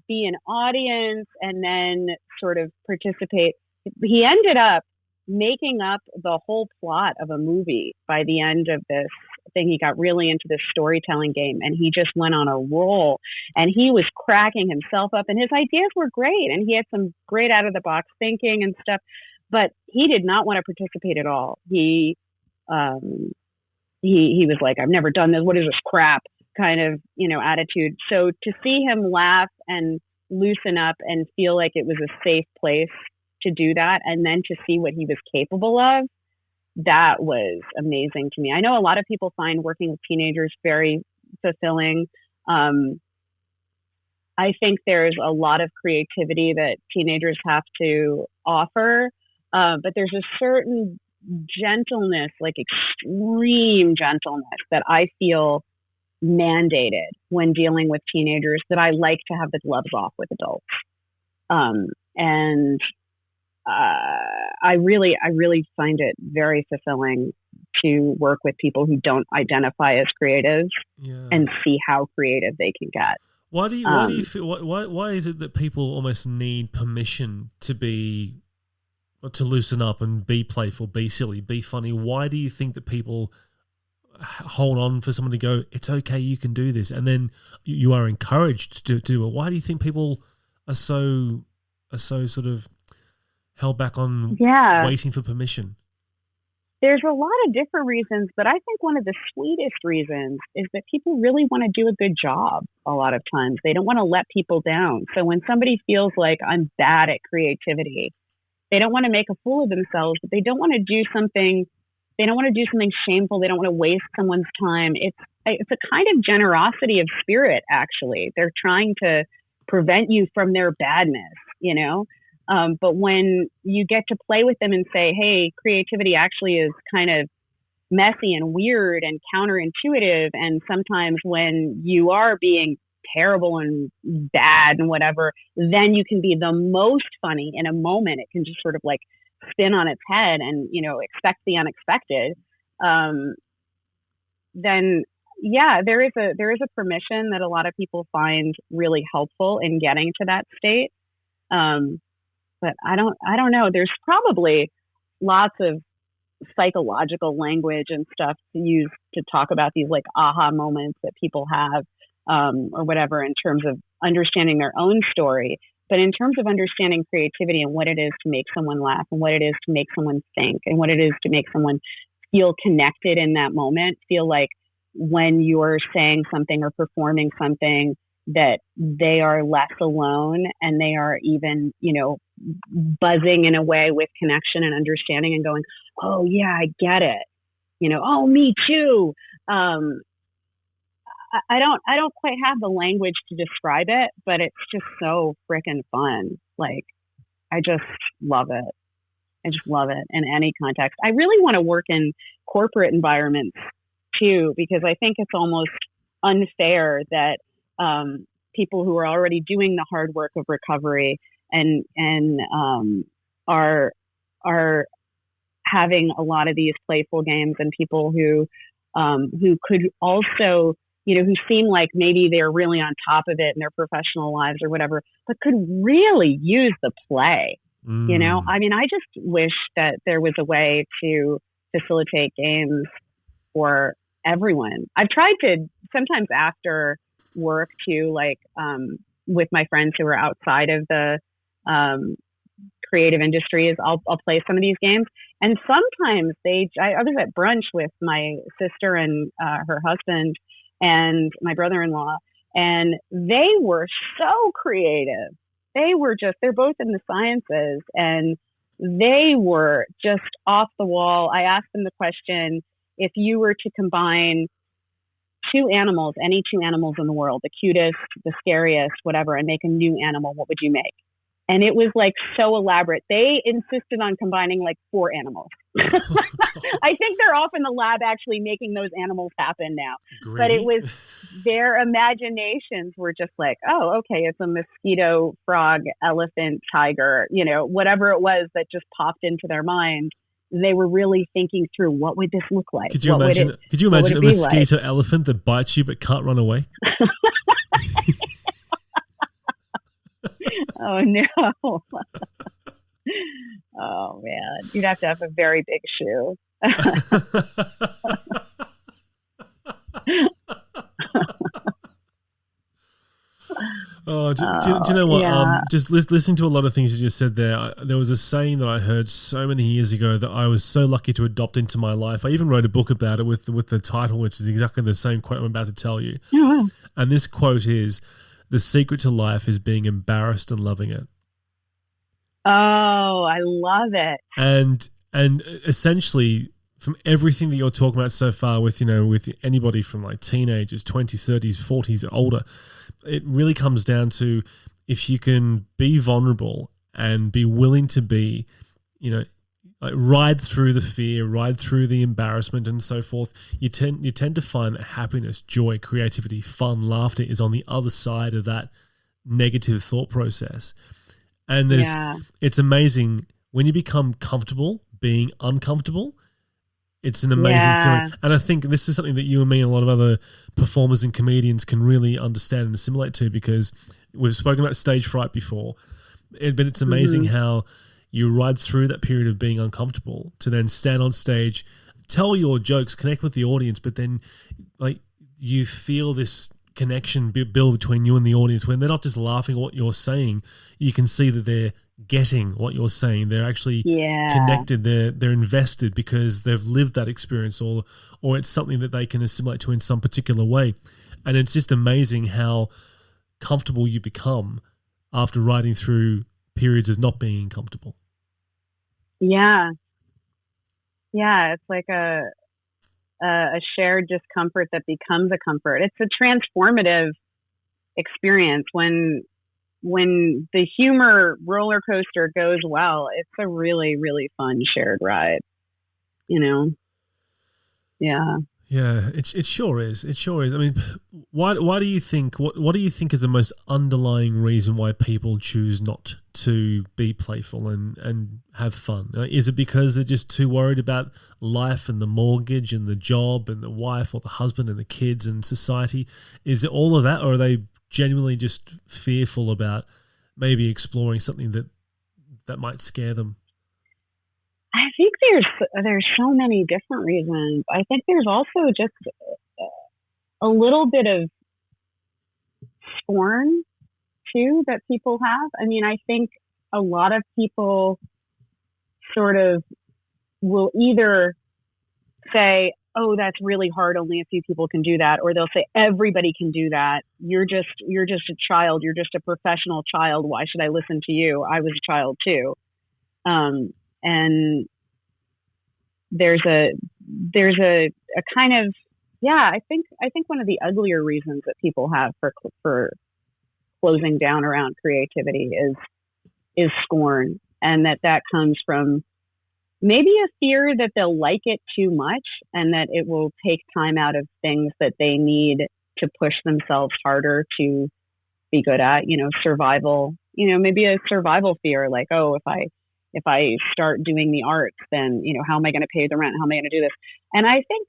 be an audience and then sort of participate, he ended up making up the whole plot of a movie by the end of this thing. He got really into this storytelling game, and he just went on a roll, and he was cracking himself up, and his ideas were great, and he had some great out of the box thinking and stuff, but he did not want to participate at all. He was like, I've never done this. What is this crap kind of, attitude. So to see him laugh and loosen up and feel like it was a safe place to do that, and then to see what he was capable of, that was amazing to me. I know a lot of people find working with teenagers very fulfilling. I think there's a lot of creativity that teenagers have to offer, but there's a certain gentleness, like extreme gentleness, that I feel mandated when dealing with teenagers, that I like to have the gloves off with adults. I really find it very fulfilling to work with people who don't identify as creatives, and see how creative they can get. Why do you feel, why is it that people almost need permission to loosen up and be playful, be silly, be funny? Why do you think that people hold on for someone to go, it's okay, you can do this, and then you are encouraged to do it? Why do you think people are so sort of held back on waiting for permission? There's a lot of different reasons, but I think one of the sweetest reasons is that people really want to do a good job a lot of times. They don't want to let people down. So when somebody feels like, I'm bad at creativity, they don't want to make a fool of themselves, but they don't want to do something. They don't want to do something shameful. They don't want to waste someone's time. It's a kind of generosity of spirit, actually. They're trying to prevent you from their badness, but when you get to play with them and say, hey, creativity actually is kind of messy and weird and counterintuitive, and sometimes when you are being terrible and bad and whatever, then you can be the most funny in a moment. It can just sort of like spin on its head and, expect the unexpected. Then there is a permission that a lot of people find really helpful in getting to that state. But I don't know. There's probably lots of psychological language and stuff to use to talk about these like aha moments that people have, or whatever, in terms of understanding their own story. But in terms of understanding creativity and what it is to make someone laugh, and what it is to make someone think, and what it is to make someone feel connected in that moment, feel like when you're saying something or performing something that they are less alone, and they are even, buzzing in a way with connection and understanding and going, oh yeah, I get it. Oh, me too. I don't quite have the language to describe it, but it's just so freaking fun. Like, I just love it. I just love it in any context. I really want to work in corporate environments too, because I think it's almost unfair that people who are already doing the hard work of recovery and are having a lot of these playful games, and people who could also, who seem like maybe they're really on top of it in their professional lives or whatever, but could really use the play. I mean, I just wish that there was a way to facilitate games for everyone. I've tried to sometimes after work to with my friends who are outside of the creative industries, I'll play some of these games. And sometimes I was at brunch with my sister and her husband and my brother-in-law, and they were so creative. They're both in the sciences, and they were just off the wall. I asked them the question, if you were to combine any two animals in the world, the cutest, the scariest, whatever, and make a new animal, what would you make? And it was like so elaborate. They insisted on combining like 4 animals. I think they're off in the lab actually making those animals happen now. Great. But it was, their imaginations were just like, oh, okay, it's a mosquito, frog, elephant, tiger, whatever it was that just popped into their mind. They were really thinking through, what would this look like? Could you imagine a mosquito elephant that bites you but can't run away? Oh no. Oh man, you'd have to have a very big shoe. Oh, do you know what? Yeah. Just listening to a lot of things you just said there. There was a saying that I heard so many years ago that I was so lucky to adopt into my life. I even wrote a book about it with the title, which is exactly the same quote I'm about to tell you. Oh, And this quote is, "The secret to life is being embarrassed and loving it." I love it. And essentially, from everything that you're talking about so far, with anybody from like teenagers, 20s, 30s, 40s, older, it really comes down to if you can be vulnerable and be willing to be, like ride through the fear, ride through the embarrassment and so forth, you tend to find that happiness, joy, creativity, fun, laughter is on the other side of that negative thought process. And it's amazing when you become comfortable being uncomfortable. It's an amazing feeling. And I think this is something that you and me and a lot of other performers and comedians can really understand and assimilate to, because we've spoken about stage fright before. But it's amazing how you ride through that period of being uncomfortable to then stand on stage, tell your jokes, connect with the audience, but then like you feel this connection build between you and the audience when they're not just laughing at what you're saying. You can see that they're getting what you're saying. They're actually connected. They're invested because they've lived that experience, or it's something that they can assimilate to in some particular way. And it's just amazing how comfortable you become after riding through periods of not being comfortable. Yeah. It's like a shared discomfort that becomes a comfort. It's a transformative experience when the humor roller coaster goes well. It's a really, really fun shared ride, Yeah. Yeah, it sure is. It sure is. I mean, why do you think, what do you think is the most underlying reason why people choose not to be playful and have fun? Is it because they're just too worried about life and the mortgage and the job and the wife or the husband and the kids and society? Is it all of that, or are they genuinely just fearful about maybe exploring something that might scare them? I think there's so many different reasons. I think there's also just a little bit of scorn too that people have. I mean, I think a lot of people sort of will either say, "Oh, that's really hard. Only a few people can do that," or they'll say, "Everybody can do that. You're just a child. You're just a professional child. Why should I listen to you? I was a child too." And there's a kind of, I think one of the uglier reasons that people have for closing down around creativity is scorn, and that comes from maybe a fear that they'll like it too much and that it will take time out of things that they need to push themselves harder to be good at, survival, maybe a survival fear, like, oh, if I start doing the arts, then, how am I going to pay the rent? How am I going to do this? And I think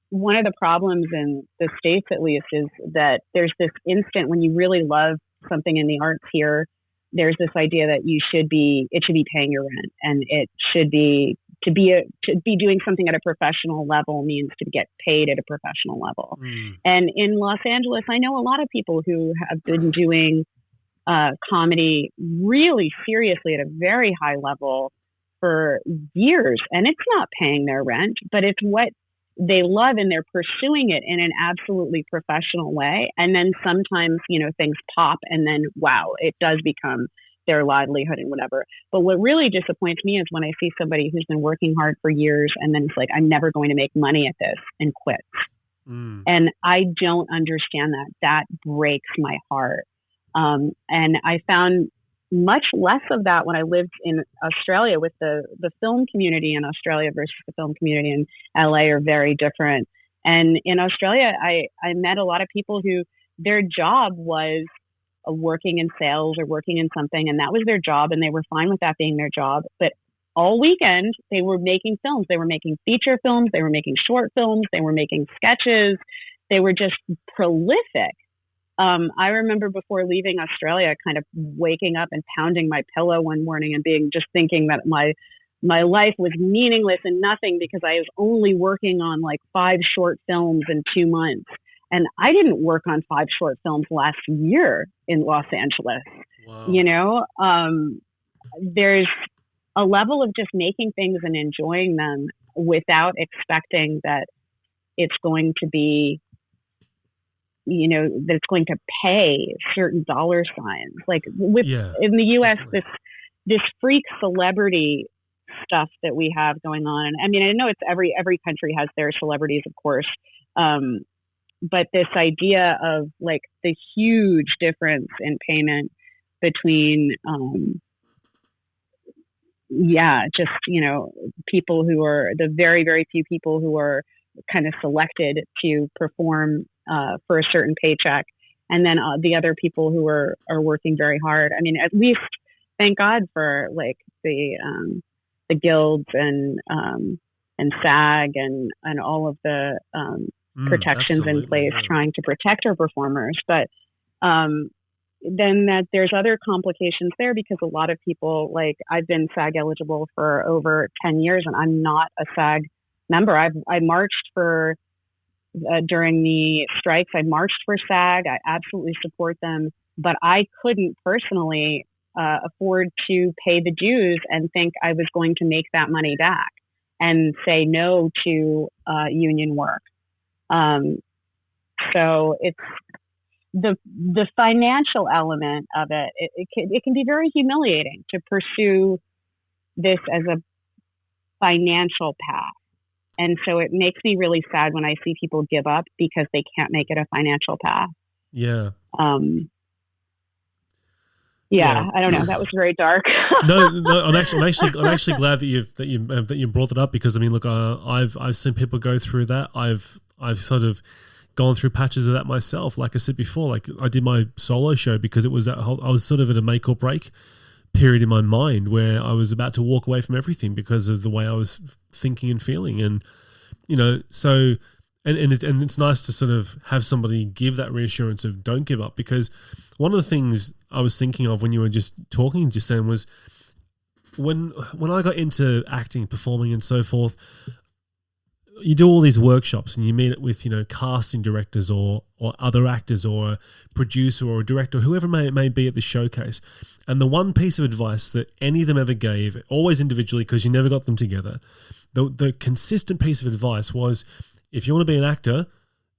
one of the problems in the States, at least, is that there's this instant when you really love something in the arts here, there's this idea that it should be paying your rent, and it should be to be doing something at a professional level means to get paid at a professional level. And in Los Angeles, I know a lot of people who have been doing comedy really seriously at a very high level for years, and it's not paying their rent, but it's what they love, and they're pursuing it in an absolutely professional way. And then sometimes, things pop, and then, wow, it does become their livelihood and whatever. But what really disappoints me is when I see somebody who's been working hard for years and then it's like, I'm never going to make money at this, and quits. And I don't understand that. That breaks my heart. And I found much less of that when I lived in Australia, with the film community in Australia versus the film community in LA are very different. And in Australia, I met a lot of people who their job was working in sales or working in something, and that was their job, and they were fine with that being their job. But all weekend, they were making films. They were making feature films. They were making short films. They were making sketches. They were just prolific. I remember before leaving Australia, kind of waking up and pounding my pillow one morning and just thinking that my life was meaningless and nothing because I was only working on like 5 short films in 2 months. And I didn't work on 5 short films last year in Los Angeles. Wow. You know, there's a level of just making things and enjoying them without expecting that it's going to be, you know, that it's going to pay certain dollar signs. Like in the US, definitely. this freak celebrity stuff that we have going on. And I mean, I know it's every country has their celebrities, of course. But this idea of like the huge difference in payment between, just, you know, people who are the very, very few people who are kind of selected to perform for a certain paycheck. And then the other people who are working very hard. I mean, at least thank God for like the guilds and SAG and all of the protections in place trying to protect our performers. But then that there's other complications there because a lot of people, like I've been SAG eligible for over 10 years and I'm not a SAG member. I marched for during the strikes. I marched for SAG. I absolutely support them, but I couldn't personally afford to pay the dues and think I was going to make that money back and say no to union work. So it's the financial element of it. It can be very humiliating to pursue this as a financial path. And so it makes me really sad when I see people give up because they can't make it a financial path. Yeah. Yeah, I don't know. That was very dark. No, I'm actually glad that you brought it up because I mean, look, I've seen people go through that. I've sort of gone through patches of that myself. Like I said before, like I did my solo show because it was I was sort of at a make or break period in my mind where I was about to walk away from everything because of the way I was thinking and feeling, and you know, so. And it's nice to sort of have somebody give that reassurance of don't give up, because one of the things I was thinking of when you were just talking just then was when I got into acting, performing and so forth, you do all these workshops and you meet with, you know, casting directors or other actors or a producer or a director, whoever it may be at the showcase. And the one piece of advice that any of them ever gave, always individually because you never got them together, the consistent piece of advice was, if you want to be an actor,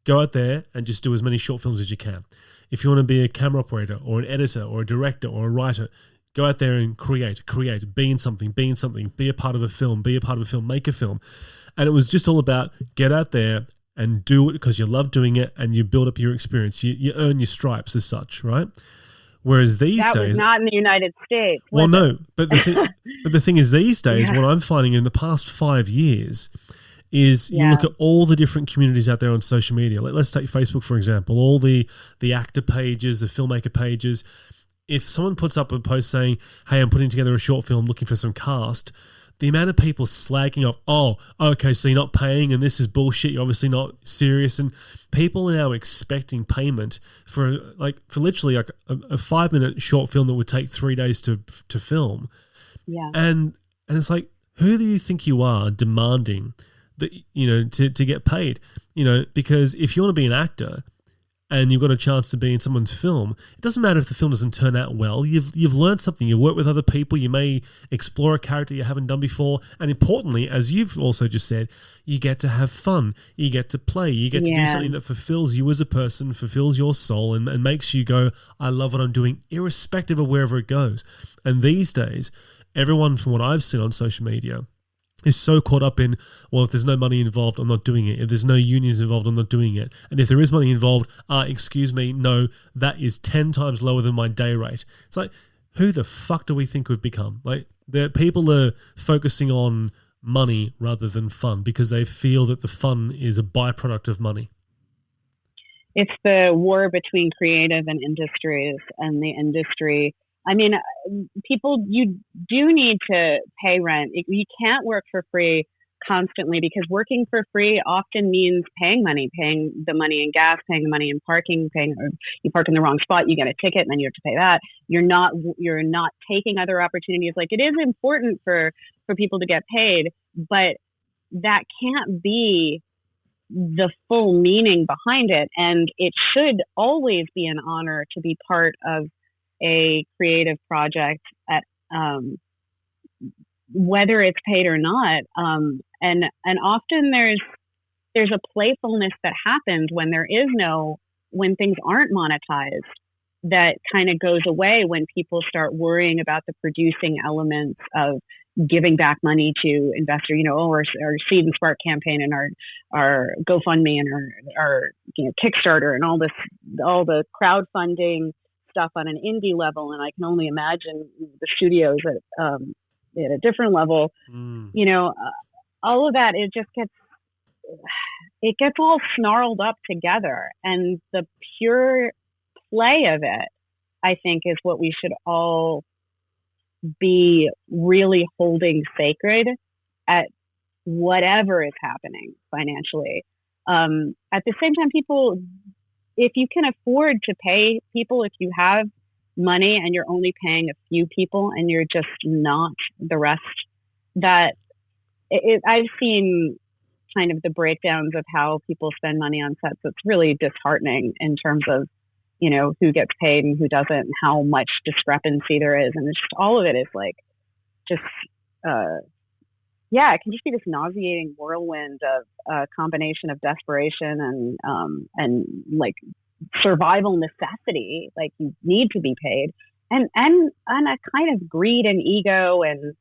go out there and just do as many short films as you can. If you want to be a camera operator or an editor or a director or a writer, go out there and create, be in something, be a part of a film, make a film. And it was just all about get out there and do it because you love doing it and you build up your experience. You earn your stripes as such, right? Whereas these days... That was not in the United States. Well, no, but the thing is these days, what I'm finding in the past 5 years... is you look at all the different communities out there on social media. Like, let's take Facebook, for example, all the actor pages, the filmmaker pages. If someone puts up a post saying, hey, I'm putting together a short film looking for some cast, the amount of people slagging off, oh, okay, so you're not paying and this is bullshit, you're obviously not serious. And people are now expecting payment for literally like a 5-minute short film that would take 3 days to film. Yeah. And it's like, who do you think you are demanding that, you know, to get paid, you know, because if you want to be an actor and you've got a chance to be in someone's film, it doesn't matter if the film doesn't turn out well. You've learned something. You work with other people. You may explore a character you haven't done before. And importantly, as you've also just said, you get to have fun. You get to play. You get to do something that fulfills you as a person, fulfills your soul, and makes you go, I love what I'm doing, irrespective of wherever it goes. And these days, everyone, from what I've seen on social media, is so caught up in, well, if there's no money involved, I'm not doing it. If there's no unions involved, I'm not doing it. And if there is money involved, excuse me, no, that is 10 times lower than my day rate. It's like, who the fuck do we think we've become? Like, the people are focusing on money rather than fun because they feel that the fun is a byproduct of money. It's the war between creative and industries, and the industry. I mean, people, you do need to pay rent. You can't work for free constantly, because working for free often means paying the money in gas, paying the money in parking, or you park in the wrong spot, you get a ticket, and then you have to pay that. You're not taking other opportunities. Like, it is important for people to get paid, but that can't be the full meaning behind it. And it should always be an honor to be part of a creative project at, whether it's paid or not. And often there's a playfulness that happens when things aren't monetized, that kind of goes away when people start worrying about the producing elements of giving back money to investors, or our Seed and Spark campaign, and our GoFundMe, and our Kickstarter, and all the crowdfunding stuff on an indie level. And I can only imagine the studios at a different level. All of that, it gets all snarled up together, and the pure play of it, I think, is what we should all be really holding sacred at whatever is happening financially. At the same time, people, if you can afford to pay people, if you have money and you're only paying a few people and you're just not the rest, I've seen kind of the breakdowns of how people spend money on sets. It's really disheartening in terms of, who gets paid and who doesn't, and how much discrepancy there is. And it's just, all of it is like, it can just be this nauseating whirlwind of a combination of desperation and like survival necessity. Like, you need to be paid, and a kind of greed and ego, and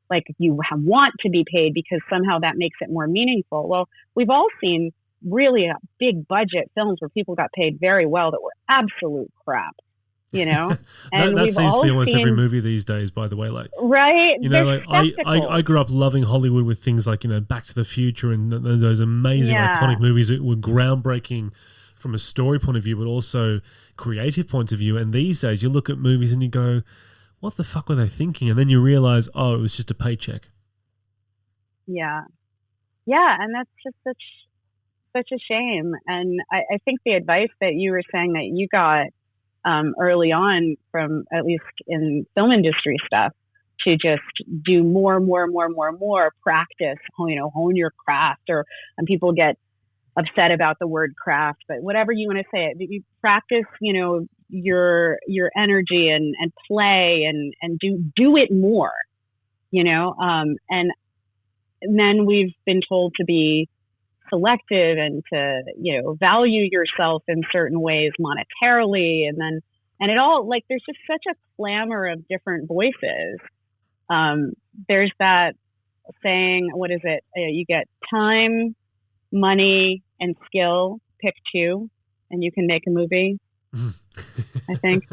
like you want to be paid because somehow that makes it more meaningful. Well, we've all seen really big budget films where people got paid very well that were absolute crap, And that seems to be almost every movie these days, by the way. Like, right? I grew up loving Hollywood with things like Back to the Future and those amazing iconic movies that were groundbreaking from a story point of view, but also creative point of view. And these days, you look at movies and you go, "What the fuck were they thinking?" And then you realize, oh, it was just a paycheck. Yeah, and that's just such a shame. And I think the advice that you were saying that you got early on, from at least in film industry stuff, to just do more practice, hone your craft, and people get upset about the word craft, but whatever you want to say it, you practice, your energy and play and do it more, and then we've been told to be selective and to, value yourself in certain ways monetarily. And it all, like, there's just such a clamor of different voices. There's that saying, what is it? You get time, money, and skill, pick two, and you can make a movie. I think.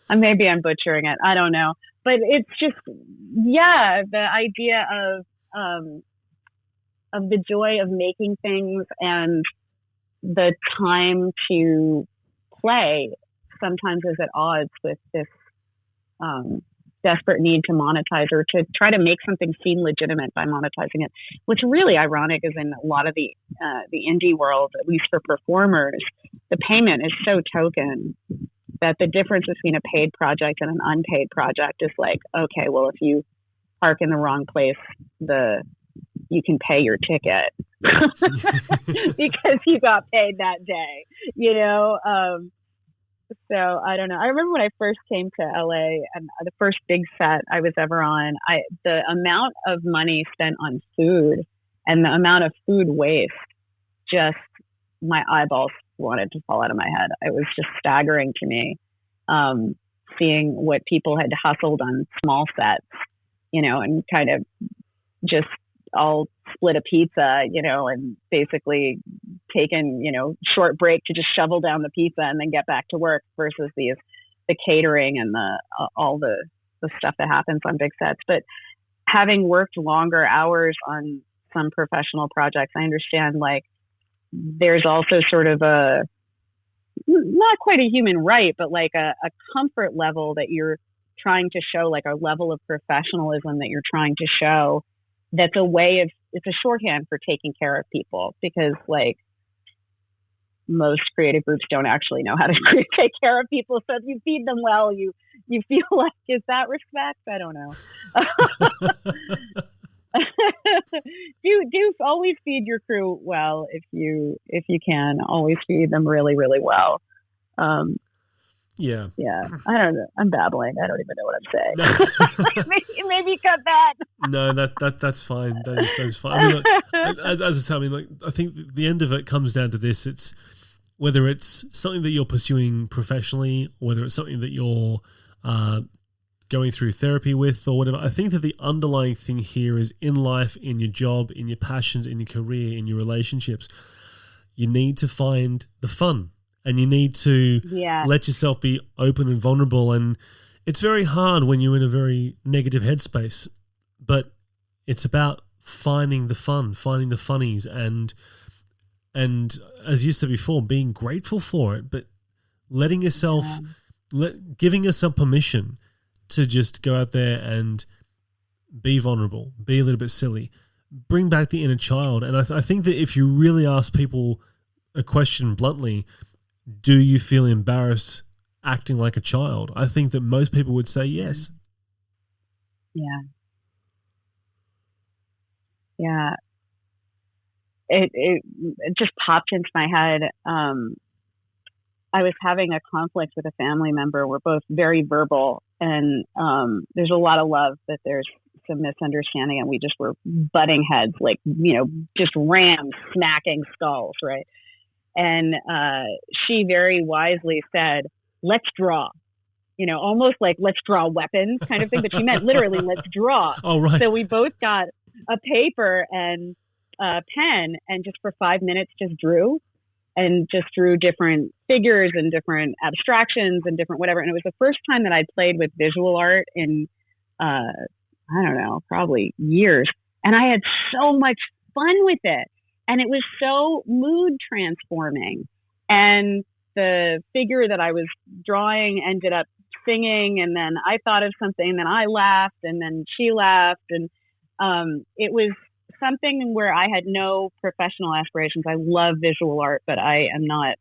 Maybe I'm butchering it. I don't know. But it's just, the idea of the joy of making things and the time to play sometimes is at odds with this desperate need to monetize, or to try to make something seem legitimate by monetizing it. What's really ironic is in a lot of the indie world, at least for performers, the payment is so token that the difference between a paid project and an unpaid project is like, okay, well, if you park in the wrong place, you can pay your ticket because you got paid that day, So I don't know. I remember when I first came to LA, and the first big set I was ever on, the amount of money spent on food and the amount of food waste, just my eyeballs wanted to fall out of my head. It was just staggering to me, seeing what people had hustled on small sets, and kind of just all split a pizza, and basically taken, short break to just shovel down the pizza and then get back to work, versus the catering and all the stuff that happens on big sets. But having worked longer hours on some professional projects, I understand, like, there's also sort of not quite a human right, but like a comfort level that you're trying to show, like a level of professionalism that you're trying to show, that's it's a shorthand for taking care of people, because like most creative groups don't actually know how to take care of people. So if you feed them well, you feel like, is that respect? I don't know. do always feed your crew well if you can. Always feed them really, really well. Yeah. I don't know. I'm babbling. I don't even know what I'm saying. maybe cut that. No, that's fine. That is fine. I mean, look, as I said, I mean, like, I think the end of it comes down to this. It's whether it's something that you're pursuing professionally, whether it's something that you're going through therapy with or whatever. I think that the underlying thing here is in life, in your job, in your passions, in your career, in your relationships, you need to find the fun. And you need to let yourself be open and vulnerable. And it's very hard when you're in a very negative headspace. But it's about finding the fun, finding the funnies, and as you said before, being grateful for it. But letting yourself, giving yourself permission to just go out there and be vulnerable, be a little bit silly, bring back the inner child. And I think that if you really ask people a question bluntly, do you feel embarrassed acting like a child? I think that most people would say yes. Yeah. It just popped into my head. I was having a conflict with a family member. We're both very verbal, and there's a lot of love, but there's some misunderstanding, and we just were butting heads, like, just rams smacking skulls, right? And she very wisely said, let's draw, almost like let's draw weapons kind of thing. But she meant literally, let's draw. Oh, right. So we both got a paper and a pen, and just for 5 minutes just drew different figures and different abstractions and different whatever. And it was the first time that I'd played with visual art in, I don't know, probably years. And I had so much fun with it. And it was so mood transforming. And the figure that I was drawing ended up singing. And then I thought of something, and then I laughed, and then she laughed. And it was something where I had no professional aspirations. I love visual art, but I am not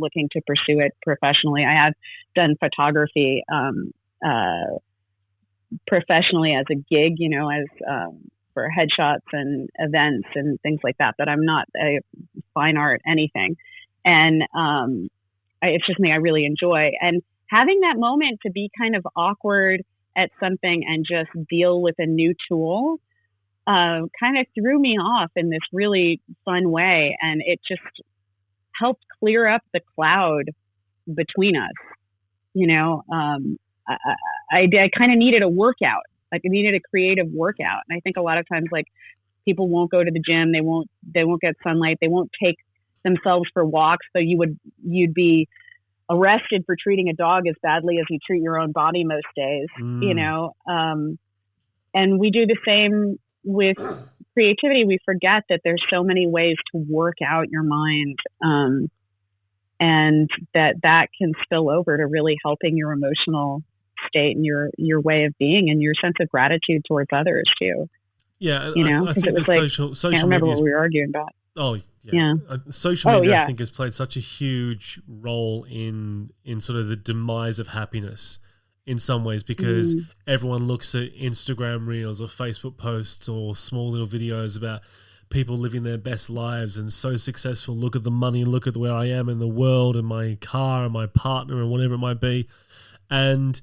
looking to pursue it professionally. I have done photography professionally as a gig, as for headshots and events and things like that, but I'm not a fine art anything. And it's just something I really enjoy. And having that moment to be kind of awkward at something and just deal with a new tool kind of threw me off in this really fun way. And it just helped clear up the cloud between us. I kind of needed a workout. Like, I needed a creative workout. And I think a lot of times, like, people won't go to the gym. They won't get sunlight. They won't take themselves for walks. So you'd be arrested for treating a dog as badly as you treat your own body most days, and we do the same with creativity. We forget that there's so many ways to work out your mind, and that can spill over to really helping your emotional state and your way of being and your sense of gratitude towards others too. Yeah, I think the social I can't remember what we were arguing about. Oh yeah. Social media, I think, has played such a huge role in sort of the demise of happiness in some ways, because everyone looks at Instagram reels or Facebook posts or small little videos about people living their best lives and so successful. Look at the money, look at where I am in the world and my car and my partner and whatever it might be. And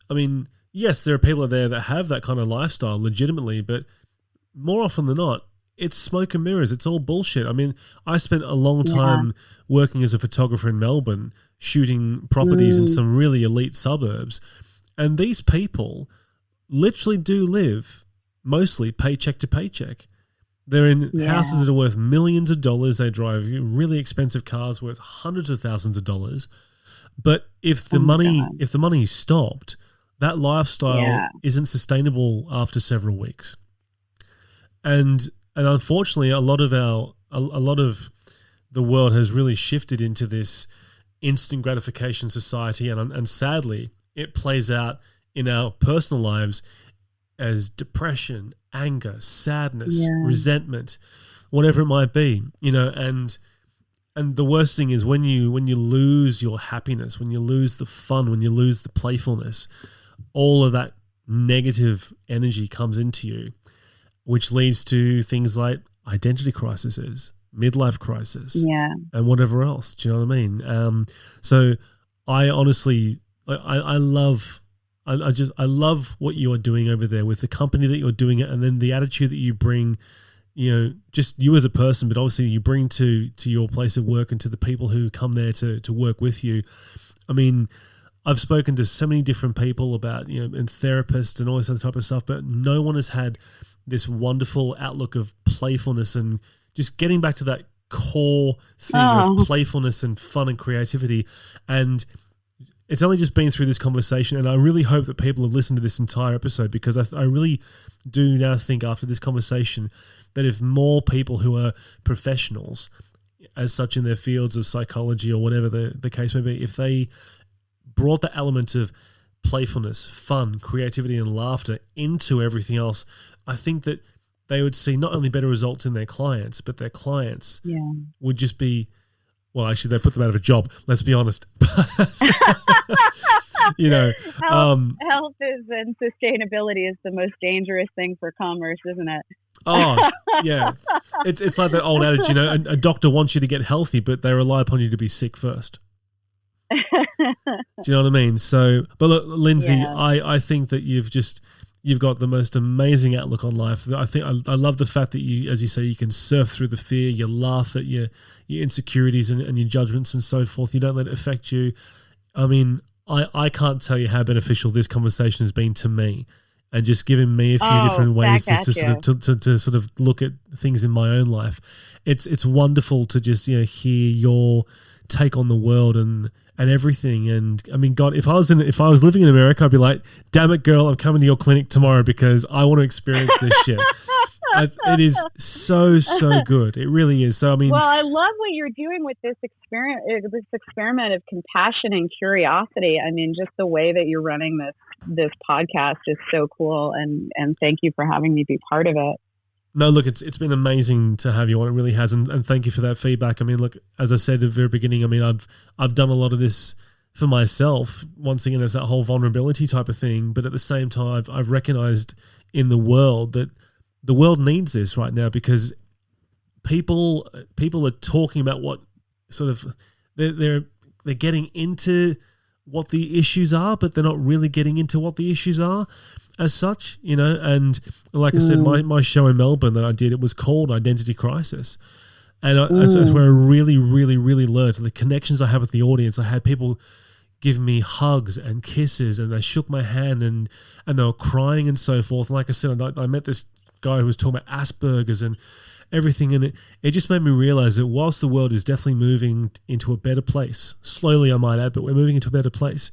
I mean, yes, there are people out there that have that kind of lifestyle legitimately, but more often than not, it's smoke and mirrors. It's all bullshit. I mean, I spent a long time working as a photographer in Melbourne, shooting properties in some really elite suburbs. And these people literally do live mostly paycheck to paycheck. They're in houses that are worth millions of dollars. They drive really expensive cars worth hundreds of thousands of dollars. But if the money stopped, that lifestyle isn't sustainable after several weeks. And unfortunately, a lot of the world has really shifted into this instant gratification society, and sadly, it plays out in our personal lives as depression, anger, sadness, resentment, whatever it might be, and the worst thing is when you lose your happiness, when you lose the fun, when you lose the playfulness, all of that negative energy comes into you, which leads to things like identity crises, midlife crisis, and whatever else. Do you know what I mean? So I honestly, I love what you are doing over there with the company that you're doing it, and then the attitude that you bring, just you as a person, but obviously you bring to your place of work and to the people who come there to work with you. I mean, I've spoken to so many different people about, and therapists and all this other type of stuff, but no one has had this wonderful outlook of playfulness and just getting back to that core thing of playfulness and fun and creativity. And it's only just been through this conversation, and I really hope that people have listened to this entire episode, because I really do now think after this conversation that if more people who are professionals as such in their fields of psychology or whatever the case may be, if they brought the element of playfulness, fun, creativity, and laughter into everything else, I think that they would see not only better results in their clients, but their clients would just be, well, actually, they put them out of a job. Let's be honest. Health is and sustainability is the most dangerous thing for commerce, isn't it? Oh, yeah. It's like that old adage, a doctor wants you to get healthy, but they rely upon you to be sick first. Do you know what I mean? So, but look, Lindsey, I think that you've got the most amazing outlook on life. I love the fact that you, as you say, you can surf through the fear, you laugh at your insecurities and your judgments and so forth. You don't let it affect you. I mean, I can't tell you how beneficial this conversation has been to me, and just giving me a few different ways to sort of look at things in my own life. It's wonderful to just hear your take on the world and everything. And I mean, God, if I was living in America, I'd be like, damn it, girl, I'm coming to your clinic tomorrow because I want to experience this shit. It is so good. It really is. So I mean, well, I love what you're doing with this experiment of compassion and curiosity. I mean, just the way that you're running this podcast is so cool. And thank you for having me be part of it. No, look, it's been amazing to have you on. It really has, and thank you for that feedback. I mean, look, as I said at the very beginning, I mean, I've done a lot of this for myself. Once again, it's that whole vulnerability type of thing. But at the same time, I've recognized in the world that the world needs this right now, because people are talking about what sort of they're getting into what the issues are, but they're not really getting into what the issues are as such, and like I said, my show in Melbourne that I did, it was called Identity Crisis. And that's where I really, really, really learned the connections I have with the audience. I had people give me hugs and kisses, and they shook my hand, and they were crying and so forth. And like I said, I met this guy who was talking about Asperger's and everything, and it just made me realize that whilst the world is definitely moving into a better place, slowly I might add, but we're moving into a better place,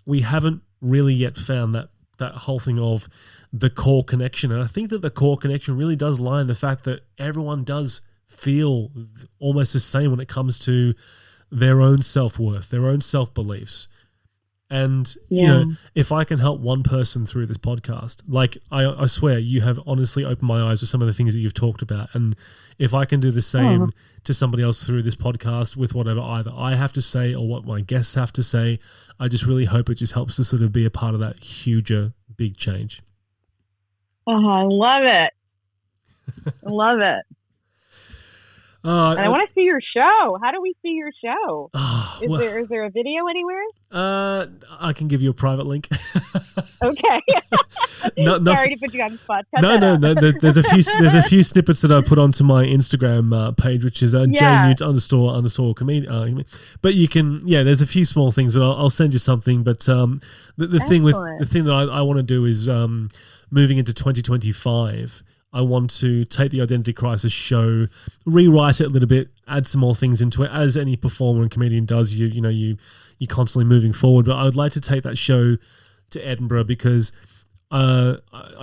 we haven't really yet found that whole thing of the core connection. And I think that the core connection really does lie in the fact that everyone does feel almost the same when it comes to their own self-worth, their own self-beliefs. And, if I can help one person through this podcast, like I swear you have honestly opened my eyes to some of the things that you've talked about. And if I can do the same to somebody else through this podcast with whatever either I have to say or what my guests have to say, I just really hope it just helps to sort of be a part of that huger, big change. Oh, I love it. I love it. And I want to see your show. How do we see your show? Is there a video anywhere? I can give you a private link. Okay. Sorry to put you on the spot. No. There's a few snippets that I've put onto my Instagram page, which is JNewtz _ comedian. But you can, there's a few small things, but I'll send you something. But the thing that I want to do is moving into 2025. I want to take the Identity Crisis show, rewrite it a little bit, add some more things into it, as any performer and comedian does. You're constantly moving forward. But I would like to take that show to Edinburgh, because I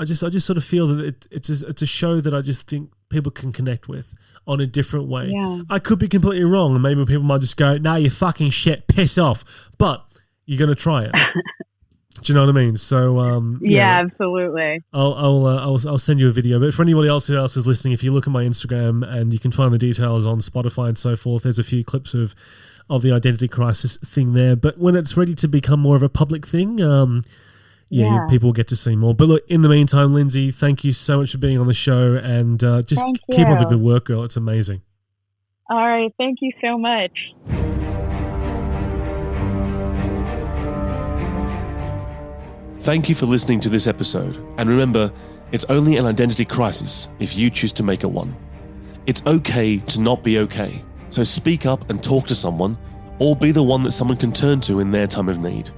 just sort of feel that it's a show that I just think people can connect with on a different way. Yeah. I could be completely wrong, and maybe people might just go, "Nah, you fucking shit, piss off." But you're going to try it. Do you know what I mean? So yeah, absolutely. I'll send you a video. But for anybody else who is listening, if you look at my Instagram, and you can find the details on Spotify and so forth, there's a few clips of the identity crisis thing there. But when it's ready to become more of a public thing, people get to see more. But look, in the meantime, Lindsey, thank you so much for being on the show, and just keep up the good work, girl. It's amazing. All right. Thank you so much. Thank you for listening to this episode. And remember, it's only an identity crisis if you choose to make it one. It's okay to not be okay. So speak up and talk to someone, or be the one that someone can turn to in their time of need.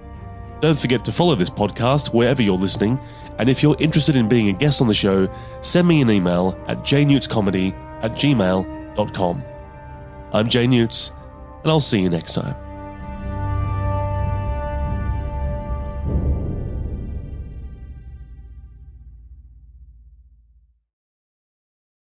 Don't forget to follow this podcast wherever you're listening, and if you're interested in being a guest on the show, send me an email at jnewtzcomedy@gmail.com. I'm JNewtz, and I'll see you next time.